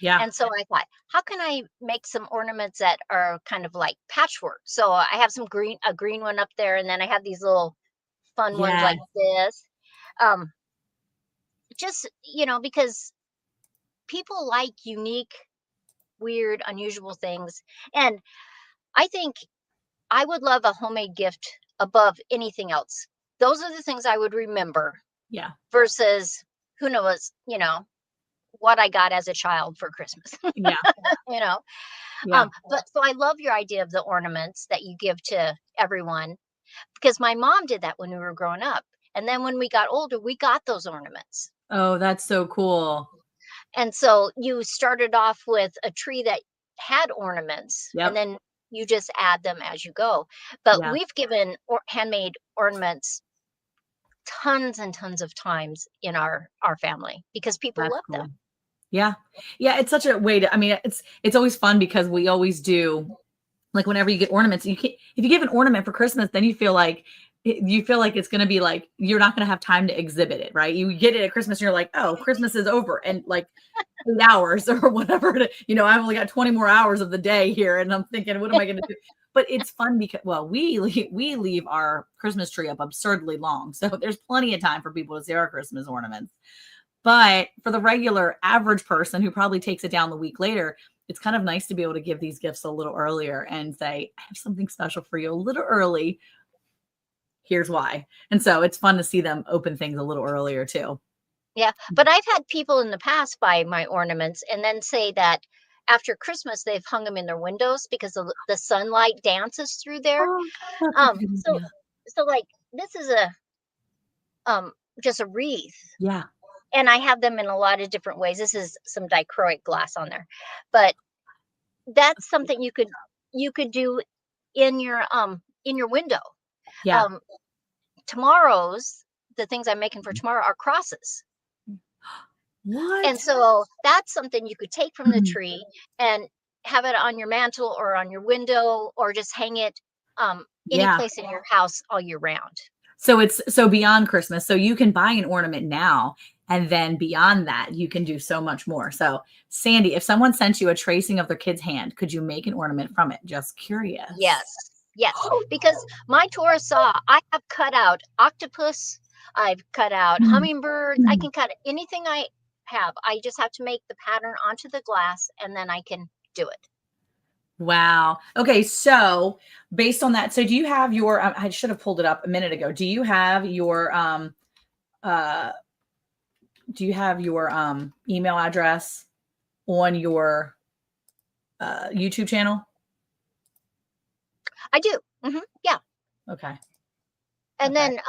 S1: Yeah.
S4: And so I thought, how can I make some ornaments that are kind of like patchwork? So I have a green one up there, and then I have these little fun ones like this. Just, because people like unique, weird, unusual things. And I think I would love a homemade gift above anything else. Those are the things I would remember.
S1: Yeah.
S4: Versus who knows, what I got as a child for Christmas.
S1: Yeah.
S4: Yeah. But so I love your idea of the ornaments that you give to everyone, because my mom did that when we were growing up. And then when we got older, we got those ornaments.
S1: Oh, that's so cool.
S4: And so you started off with a tree that had ornaments, and then you just add them as you go. But we've given handmade ornaments tons and tons of times in our family because people love them.
S1: Yeah. Yeah. It's such a way to, I mean, it's always fun because we always do, like, whenever you get ornaments, if you give an ornament for Christmas, then you feel like it's going to be like, you're not going to have time to exhibit it. Right. You get it at Christmas and you're like, oh, Christmas is over. And like 8 hours or whatever, I've only got 20 more hours of the day here. And I'm thinking, what am I going to do? But it's fun because, well, we leave our Christmas tree up absurdly long. So there's plenty of time for people to see our Christmas ornaments. But for the regular average person who probably takes it down the week later, it's kind of nice to be able to give these gifts a little earlier and say, I have something special for you a little early. Here's why. And so it's fun to see them open things a little earlier too.
S4: Yeah. But I've had people in the past buy my ornaments and then say that after Christmas, they've hung them in their windows because the sunlight dances through there. So like this is just a wreath.
S1: Yeah.
S4: And I have them in a lot of different ways. This is some dichroic glass on there, but that's something you could do in your window.
S1: Yeah.
S4: The things I'm making for tomorrow are crosses.
S1: What?
S4: And so that's something you could take from the tree and have it on your mantle or on your window or just hang it any place in your house all year round.
S1: So it's beyond Christmas. So you can buy an ornament now And then beyond that, you can do so much more. So, Sandy, if someone sent you a tracing of their kid's hand, could you make an ornament from it? Just curious.
S4: Yes. Yes. Because my Taurus saw, I have cut out octopus. I've cut out hummingbirds. I can cut anything I have. I just have to make the pattern onto the glass and then I can do it.
S1: Wow. Okay. So based on that, so do you have your, I should have pulled it up a minute ago. Do you have your, email address on your YouTube channel?
S4: I do. Yeah.
S1: Okay.
S4: And
S1: Okay.
S4: then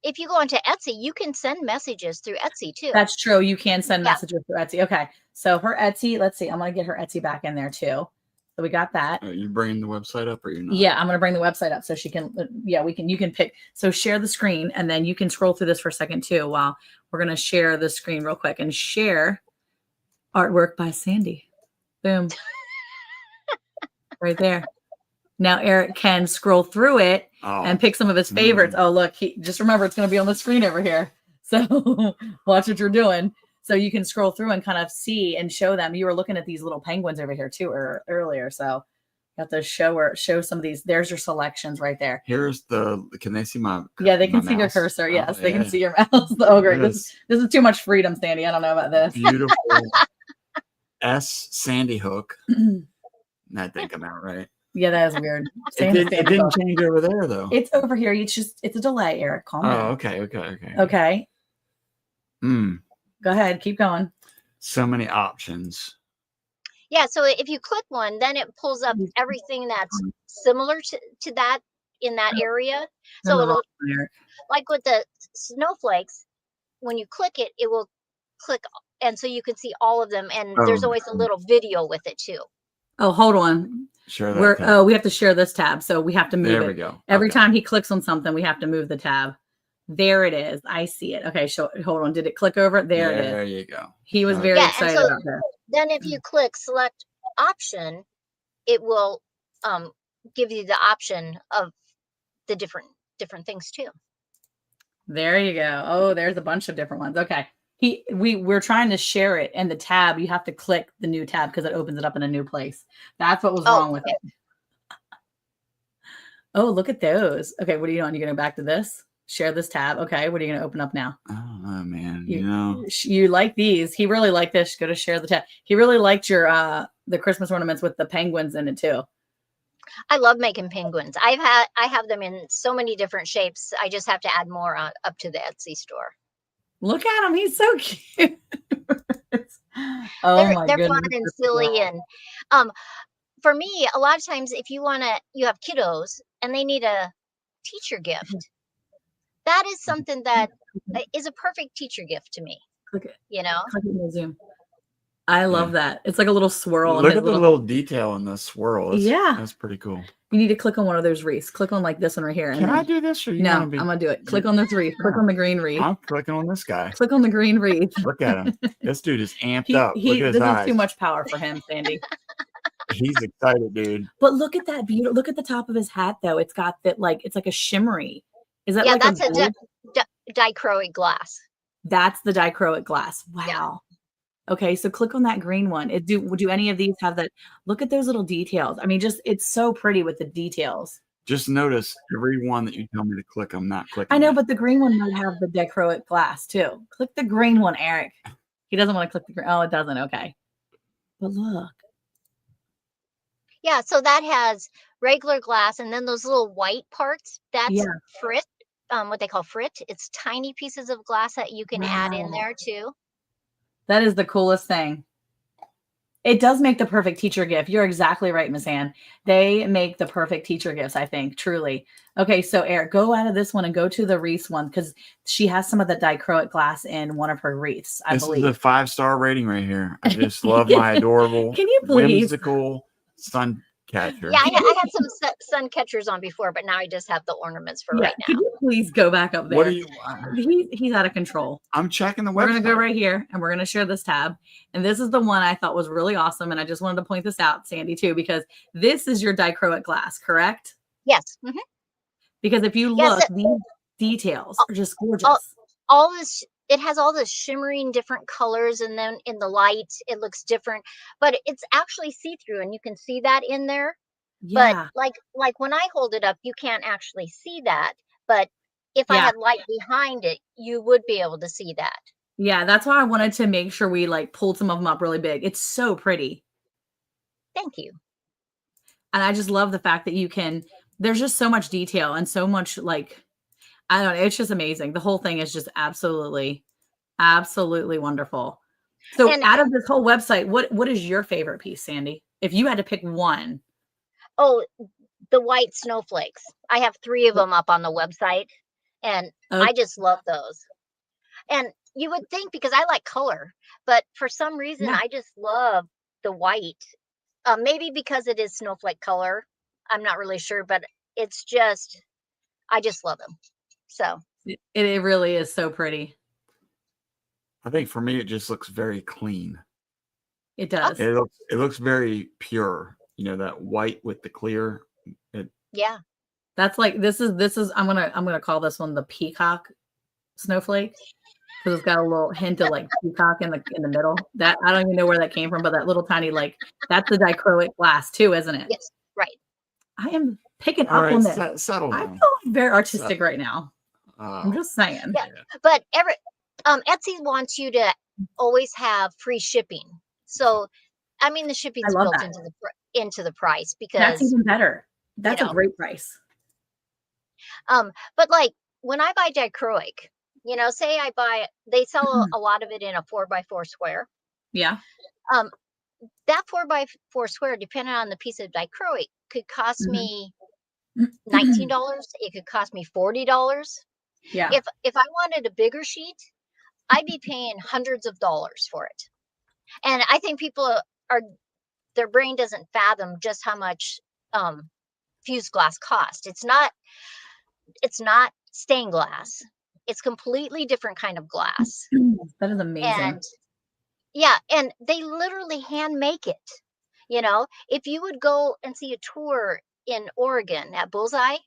S4: if you go onto Etsy, you can send messages through Etsy too.
S1: That's true. You can send
S4: Yeah.
S1: messages through Etsy. Okay. So her Etsy, let's see. I'm going to get her Etsy back in there too. So we got that.
S2: Are you bringing the website up or you're not?
S1: Yeah, I'm going to bring the website up so she can, you can pick. So share the screen and then you can scroll through this for a second too while we're going to share the screen real quick and share artwork by Sandy. Boom. Right there. Now Eric can scroll through it
S2: Oh,
S1: and pick some of his favorites. Oh, look, just remember it's going to be on the screen over here. So watch what you're doing. So you can scroll through and kind of see and show them. You were looking at these little penguins over here too earlier. So you have to show some of these. There's your selections right there.
S2: here's can they see my?
S1: Yeah, they can
S2: my
S1: see your
S2: mouse?
S1: cursor.
S2: Oh,
S1: Yes, they
S2: yeah.
S1: can see your mouse. Oh, great.
S2: Yes.
S1: This is too much freedom, Sandy. I don't know about this.
S2: Beautiful S Sandy Hook. That didn't come out right.
S1: Yeah, that is weird.
S2: It didn't change over there though.
S1: It's over here. It's a delay, Eric. Calm
S2: Oh,
S1: down.
S2: okay.
S1: Okay.
S2: Mm,
S1: Go ahead. Keep going.
S2: so many options.
S4: Yeah. So if you click one, then it pulls up everything that's similar to that in that area. So it'll,
S1: Eric.
S4: like with the snowflakes, when you click it, it will click. And so you can see all of them. And there's
S2: Oh.
S4: always a little video with it too.
S1: Oh, hold on.
S2: Sure. That
S1: We have to share this tab. So we have to move
S2: there
S1: it.
S2: we go.
S1: Every
S2: Okay.
S1: time he clicks on something, we have to move the tab. There it is. I see it. Okay, hold on. Did it click over? There it is.
S2: There you go.
S1: He was
S2: Okay.
S1: very
S4: Yeah, and
S1: excited
S4: so-
S1: about this.
S4: Then if you click select option, it will give you the option of the different things too.
S1: There you go. Oh, there's a bunch of different ones. Okay. We're trying to share it, and the tab, you have to click the new tab because it opens it up in a new place. That's what was wrong with it. Oh, look at those. Okay, what are you doing? You going back to this? Share this tab. Okay, what are you going to open up now?
S2: I don't know, man.
S1: You- You like these. He really liked this. Go to share the tab. He really liked your the Christmas ornaments with the penguins in it too.
S4: I love making penguins. I have them in so many different shapes. I just have to add more up to the Etsy store.
S1: Look at him. He's so cute. Oh my
S4: They're
S1: goodness.
S4: fun and silly. And for me, a lot of times if you have kiddos and they need a teacher gift, that is something that is a perfect teacher gift to me.
S1: Look at
S4: You know?
S1: click it in the Zoom. I love that. It's like a little swirl.
S2: Look at the little detail in the swirl.
S1: Yeah.
S2: That's pretty cool.
S1: You need to click on one of those wreaths. Click on like this one right here. and
S2: Can I
S1: then-
S2: do this or you
S1: No,
S2: wanna
S1: I'm
S2: be?
S1: gonna do it. Click on this wreath. Click on the green wreath.
S2: I'm clicking on this guy.
S1: Click on the green wreath.
S2: Look at him. This dude is amped up. Look at his
S1: This
S2: eyes.
S1: is too much power for him, Sandy.
S2: He's excited, dude.
S1: But look at that beautiful. Look at the top of his hat, though. It's got that like it's like a shimmery. Is that
S4: Yeah,
S1: like
S4: that's
S1: a gold?
S4: dichroic glass.
S1: That's the dichroic glass. Wow.
S4: Yeah.
S1: Okay, so click on that green one. Do any of these have that? Look at those little details. I mean, just it's so pretty with the details.
S2: Just notice every one that you tell me to click, I'm not clicking.
S1: I know,
S2: it.
S1: but the green one might have the dichroic glass too. Click the green one, Eric. He doesn't want to click the green. Oh, it doesn't. Okay. But look.
S4: Yeah, so that has regular glass and then those little white parts, that's
S1: Yeah.
S4: frit, what they call frit. It's tiny pieces of glass that you can add in
S1: Wow.
S4: there too.
S1: That is the coolest thing. It does make the perfect teacher gift. You're exactly right, Miss Ann. They make the perfect teacher gifts, I think, truly. Okay, so Eric, go out of this one and go to the wreaths one because she has some of the dichroic glass in one of her wreaths, I
S2: This
S1: believe.
S2: is a 5-star rating right here. I just love my adorable,
S1: Can you please?
S2: whimsical sun catcher.
S4: Yeah, I had some sun catchers on before, but now I just have the ornaments for
S1: Yeah,
S4: right
S1: could
S4: now.
S1: you please go back up there?
S2: What are you?
S1: He's out of control.
S2: I'm checking the website.
S1: We're going to go right here and we're going to share this tab. And this is the one I thought was really awesome. And I just wanted to point this out, Sandy, too, because this is your dichroic glass, correct?
S4: Yes. Mhm.
S1: Because if you
S4: Yes,
S1: look, these details are just gorgeous.
S4: all this it has all the shimmering different colors, and then in the light it looks different, but it's actually see-through and you can see that in there. But
S1: Yeah.
S4: like when I hold it up, you can't actually see that. But if I
S1: Yeah.
S4: had light behind it, you would be able to see that.
S1: Yeah. That's why I wanted to make sure we like pulled some of them up really big. It's so pretty.
S4: Thank you.
S1: And I just love the fact that there's just so much detail and so much like, I don't know, it's just amazing. The whole thing is just absolutely, absolutely wonderful. So
S4: And
S1: out of this whole website, what is your favorite piece, Sandy? If you had to pick one.
S4: oh, the white snowflakes. I have 3 of them up on the website, and
S1: Okay.
S4: I just love those. And you would think, because I like color, but for some reason
S1: Yeah.
S4: I just love the white. Maybe because it is snowflake color. I'm not really sure, but it's just, I just love them. So
S1: It really is so pretty.
S2: I think for me, it just looks very clean.
S1: It does.
S2: It looks very pure. You know, that white with the clear.
S4: yeah,
S1: That's like this is I'm gonna call this one the peacock snowflake because it's got a little hint of like peacock in the middle. That I don't even know where that came from, but that little tiny like that's the dichroic glass too, isn't it?
S4: yes, right.
S1: I am picking
S2: All
S1: up on this.
S2: right, settle
S1: I
S2: down.
S1: feel very artistic right now. I'm
S2: Oh,
S1: just saying.
S4: Yeah. But Etsy wants you to always have free shipping. So I mean, the shipping's
S1: love
S4: built
S1: that.
S4: into the price
S1: That's
S4: because
S1: even better. That's a
S4: know.
S1: great price.
S4: But like when I buy dichroic, say they sell a lot of it in a 4x4 square.
S1: Yeah.
S4: Um, that 4x4 square, depending on the piece of dichroic, could cost me $19. It could cost me $40.
S1: Yeah.
S4: If I wanted a bigger sheet, I'd be paying hundreds of dollars for it. And I think people their brain doesn't fathom just how much fused glass cost. It's not stained glass. It's completely different kind of glass.
S1: That is amazing.
S4: And yeah, and they literally hand make it. If you would go and see a tour in Oregon at Bullseye,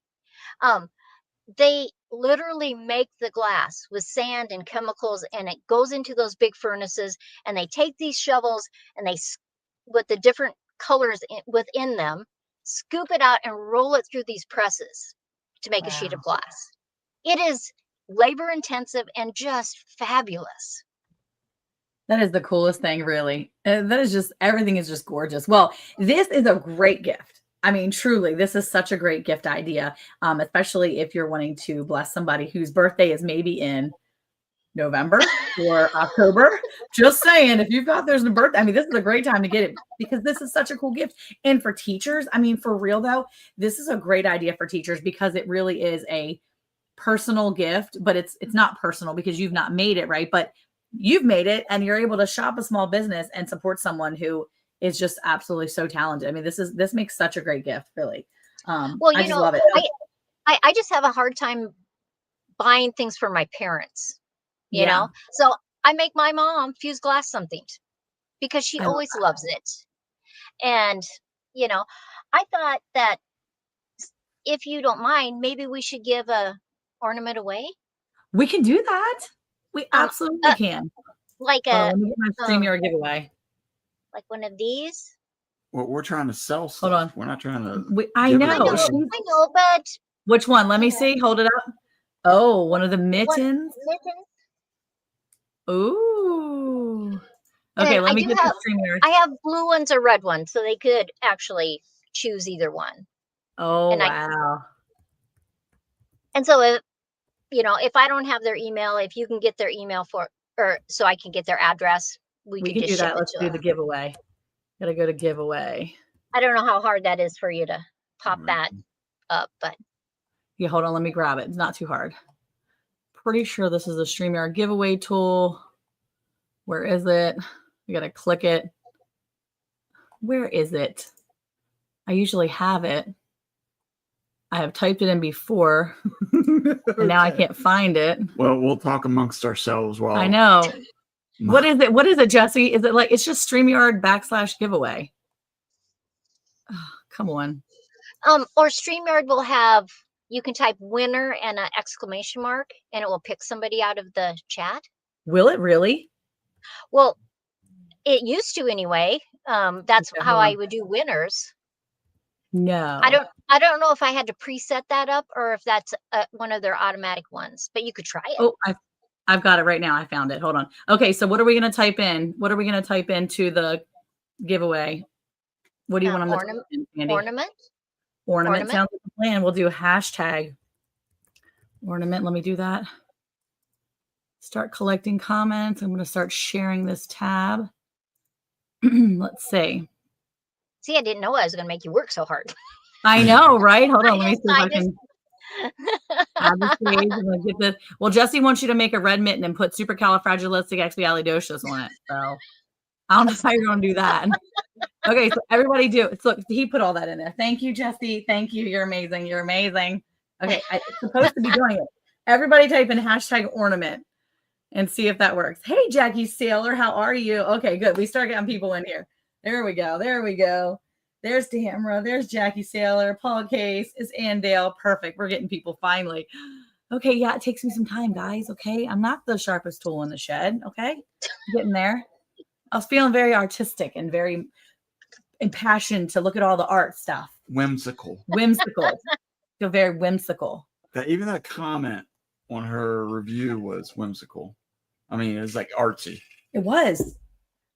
S4: they literally make the glass with sand and chemicals, and it goes into those big furnaces, and they take these shovels and with the different colors within them, scoop it out and roll it through these presses to make a sheet of glass. It is labor intensive and just fabulous.
S1: That is the coolest thing, really. That is just, everything is just gorgeous. Well, this is a great gift. I mean, truly, this is such a great gift idea, especially if you're wanting to bless somebody whose birthday is maybe in November or October. Just saying, if you've got there's a birthday, I mean, this is a great time to get it because this is such a cool gift. And for teachers, I mean, for real though, this is a great idea for teachers because it really is a personal gift, but it's not personal because you've not made it, right? But you've made it and you're able to shop a small business and support someone who is just absolutely so talented. I mean, this makes such a great gift, really.
S4: Well,
S1: I just love it.
S4: I just have a hard time buying things for my parents, you know? So I make my mom fuse glass something because she always loves it. And, I thought that if you don't mind, maybe we should give a ornament away.
S1: We can do that. We absolutely can.
S4: Like
S1: let me get my StreamYard giveaway.
S4: Like one of these.
S2: Well, we're trying to sell stuff.
S1: Hold on.
S2: We're not trying to.
S1: I know.
S4: I know, but
S1: which one? Let me see. Hold it up. Oh, one of the mittens. Ooh. Okay, let me get the StreamYard.
S4: I have blue ones or red ones, so they could actually choose either one.
S1: Oh, wow.
S4: And so if I don't have their email, if you can get their email so I can get their address, we can just
S1: do that.
S4: ship
S1: Let's
S4: it to
S1: do the giveaway. Gotta go to giveaway.
S4: I don't know how hard that is for you to pop that up, but
S1: yeah, hold on, let me grab it. It's not too hard. Pretty sure this is a StreamYard giveaway tool. Where is it? You gotta click it. Where is it? I usually have it. I have typed it in before, and now I can't find it.
S2: Well, we'll talk amongst ourselves while
S1: I know. What is it? What is it, Jesse? Is it like it's just StreamYard /giveaway? Oh, come on.
S4: Or StreamYard will have, you can type winner and an exclamation mark, and it will pick somebody out of the chat.
S1: Will it really?
S4: Well, it used to anyway. That's
S1: Okay,
S4: how
S1: hold
S4: I
S1: on.
S4: would do winners.
S1: No.
S4: I don't know if I had to preset that up or if that's one of their automatic ones, but you could try it.
S1: Oh, I've got it right now. I found it. Hold on. Okay, so what are we going to type in? What are we going to type into the giveaway? What do you want them to type in, Andy?
S4: Ornament.
S1: Ornament sounds like a plan. We'll do a hashtag ornament. Let me do that. Start collecting comments. I'm going to start sharing this tab. Let's see.
S4: See, I didn't know I was going to make you work so hard.
S1: I know, right? Hold on. Let me see if
S4: I
S1: I can add this page and get this. Well, Jesse wants you to make a red mitten and put supercalifragilisticexpialidocious on it. So I don't know how you're going to do that. Okay, so everybody do it. Look, he put all that in there. Thank you, Jesse. Thank you. You're amazing. You're amazing. Okay, it's supposed to be doing it. Everybody type in hashtag ornament and see if that works. Hey, Jackie Sailor, how are you? Okay, good. We start getting people in here. There we go. There we go. There's Tamara. There's Jackie Sailor. Paul Case. It's Andale. Perfect. We're getting people finally. Okay, yeah, it takes me some time, guys. Okay, I'm not the sharpest tool in the shed. Okay, I'm getting there. I was feeling very artistic and very impassioned to look at all the art stuff.
S2: Whimsical.
S1: Feel very whimsical.
S2: Even that comment on her review was whimsical. I mean, it was like artsy.
S1: It was.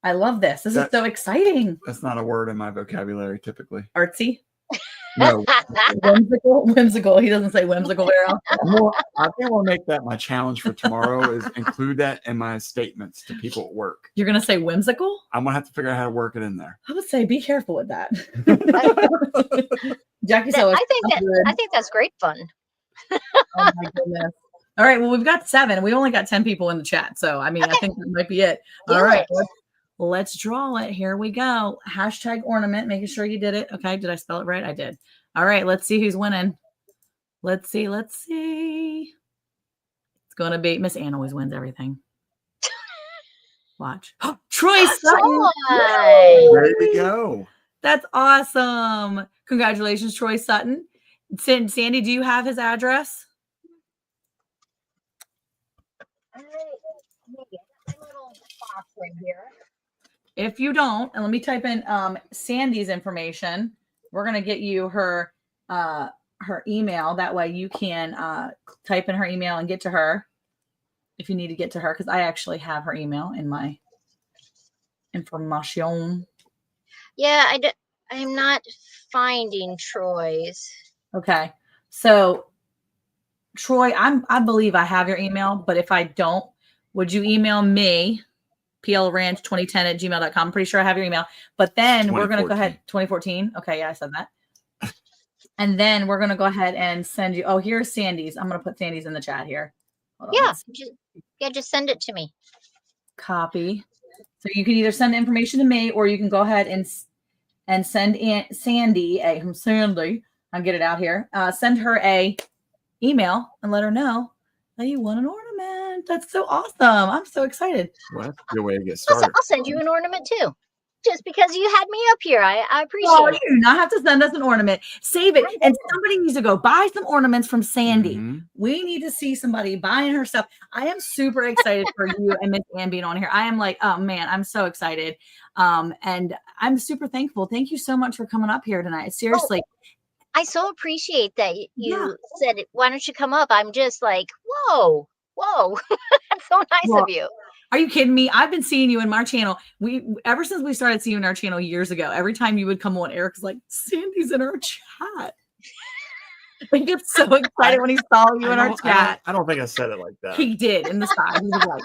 S1: I love this. This is so exciting.
S2: That's not a word in my vocabulary typically.
S1: Artsy?
S2: No.
S1: Whimsical. He doesn't say whimsical very often.
S2: I think I'll make that my challenge for tomorrow is include that in my statements to people at work.
S1: You're going to say whimsical?
S2: I'm going to have to figure out how to work it in there.
S1: I would say be careful with that. Jackie Sailor.
S4: I think that's great fun.
S1: Oh my goodness. All right. Well, we've got 7. We only got 10 people in the chat. So, I mean, I think that might be it. All right. Let's draw it. Here we go. Hashtag ornament. Making sure you did it. Okay. Did I spell it right? I did. All right. Let's see who's winning. Let's see. It's going to be Miss Ann always wins everything. Watch. Oh, Troy Sutton.
S2: There you go.
S1: That's awesome. Congratulations, Troy Sutton. Sandy, do you have his address? If you don't, and let me type in Sandy's information. We're gonna get you her email. That way you can type in her email and get to her if you need to get to her, because I actually have her email in my information.
S4: Yeah, I'm not finding Troy's.
S1: Okay, so Troy, I believe I have your email, but if I don't, would you email me? plranch2010@gmail.com. I'm pretty sure I have your email. But then we're going to go ahead. 2014. Okay. Yeah, I said that. And then we're going to go ahead and send you. Oh, here's Sandy's. I'm going to put Sandy's in the chat here.
S4: Just send it to me.
S1: Copy. So you can either send the information to me, or you can go ahead and send Sandy I'll get it out here. Send her a email and let her know that you want an ornament. That's so awesome. I'm so excited.
S2: Well, that's a good way to get started.
S4: I'll send you an ornament too. Just because you had me up here. I appreciate it.
S1: You do not have to send us an ornament. Save it. And somebody needs to go buy some ornaments from Sandy. Mm-hmm. We need to see somebody buying her stuff. I am super excited for you and Miss Ann being on here. I am like, oh man, I'm so excited. And I'm super thankful. Thank you so much for coming up here tonight. Seriously.
S4: I so appreciate that you said, why don't you come up? I'm just like, whoa. That's so nice of you.
S1: Are you kidding me? I've been seeing you in my channel. Ever since we started seeing you in our channel years ago, every time you would come on, Eric's like, Sandy's in our chat. He gets so excited when he saw you in our chat.
S2: I don't think I said it like that.
S1: He did in the side. He was like,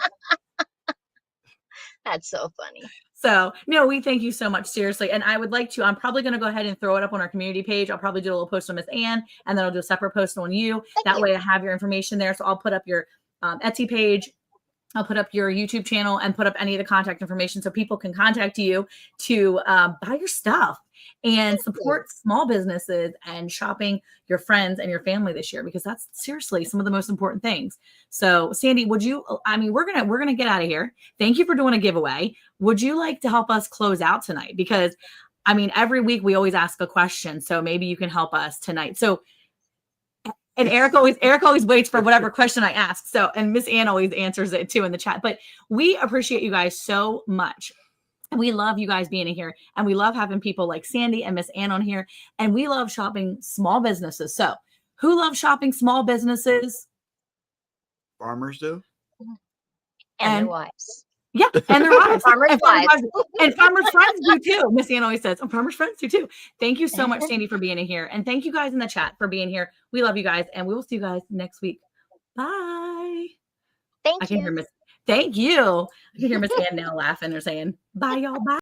S4: that's so funny.
S1: So, no, we thank you so much, seriously. And I would like to, I'm probably going to go ahead and throw it up on our community page. I'll probably do a little post on Miss Ann, and then I'll do a separate post on you. That way I have your information there. So I'll put up your Etsy page. I'll put up your YouTube channel and put up any of the contact information so people can contact you to buy your stuff and support small businesses and shopping your friends and your family this year, because that's seriously some of the most important things. So Sandy, we're going to get out of here. Thank you for doing a giveaway. Would you like to help us close out tonight? Because every week we always ask a question. So maybe you can help us tonight. So And Eric always waits for whatever question I ask. So, and Miss Ann always answers it too in the chat. But we appreciate you guys so much. And we love you guys being in here. And we love having people like Sandy and Miss Ann on here. And we love shopping small businesses. So who loves shopping small businesses?
S2: Farmers do.
S4: And their
S1: And-
S4: wives.
S1: Yeah, and their wives.
S4: Farmers'
S1: and
S4: wives.
S1: and farmers' friends do too. Miss Ann always says, oh, farmers' friends do too. Thank you so much, Sandy, for being in here. And thank you guys in the chat for being here. We love you guys. And we will see you guys next week. Bye.
S4: Thank
S1: I can
S4: you.
S1: hear Miss. Thank you. I can hear Miss Ann now laughing or saying, bye, y'all. Bye.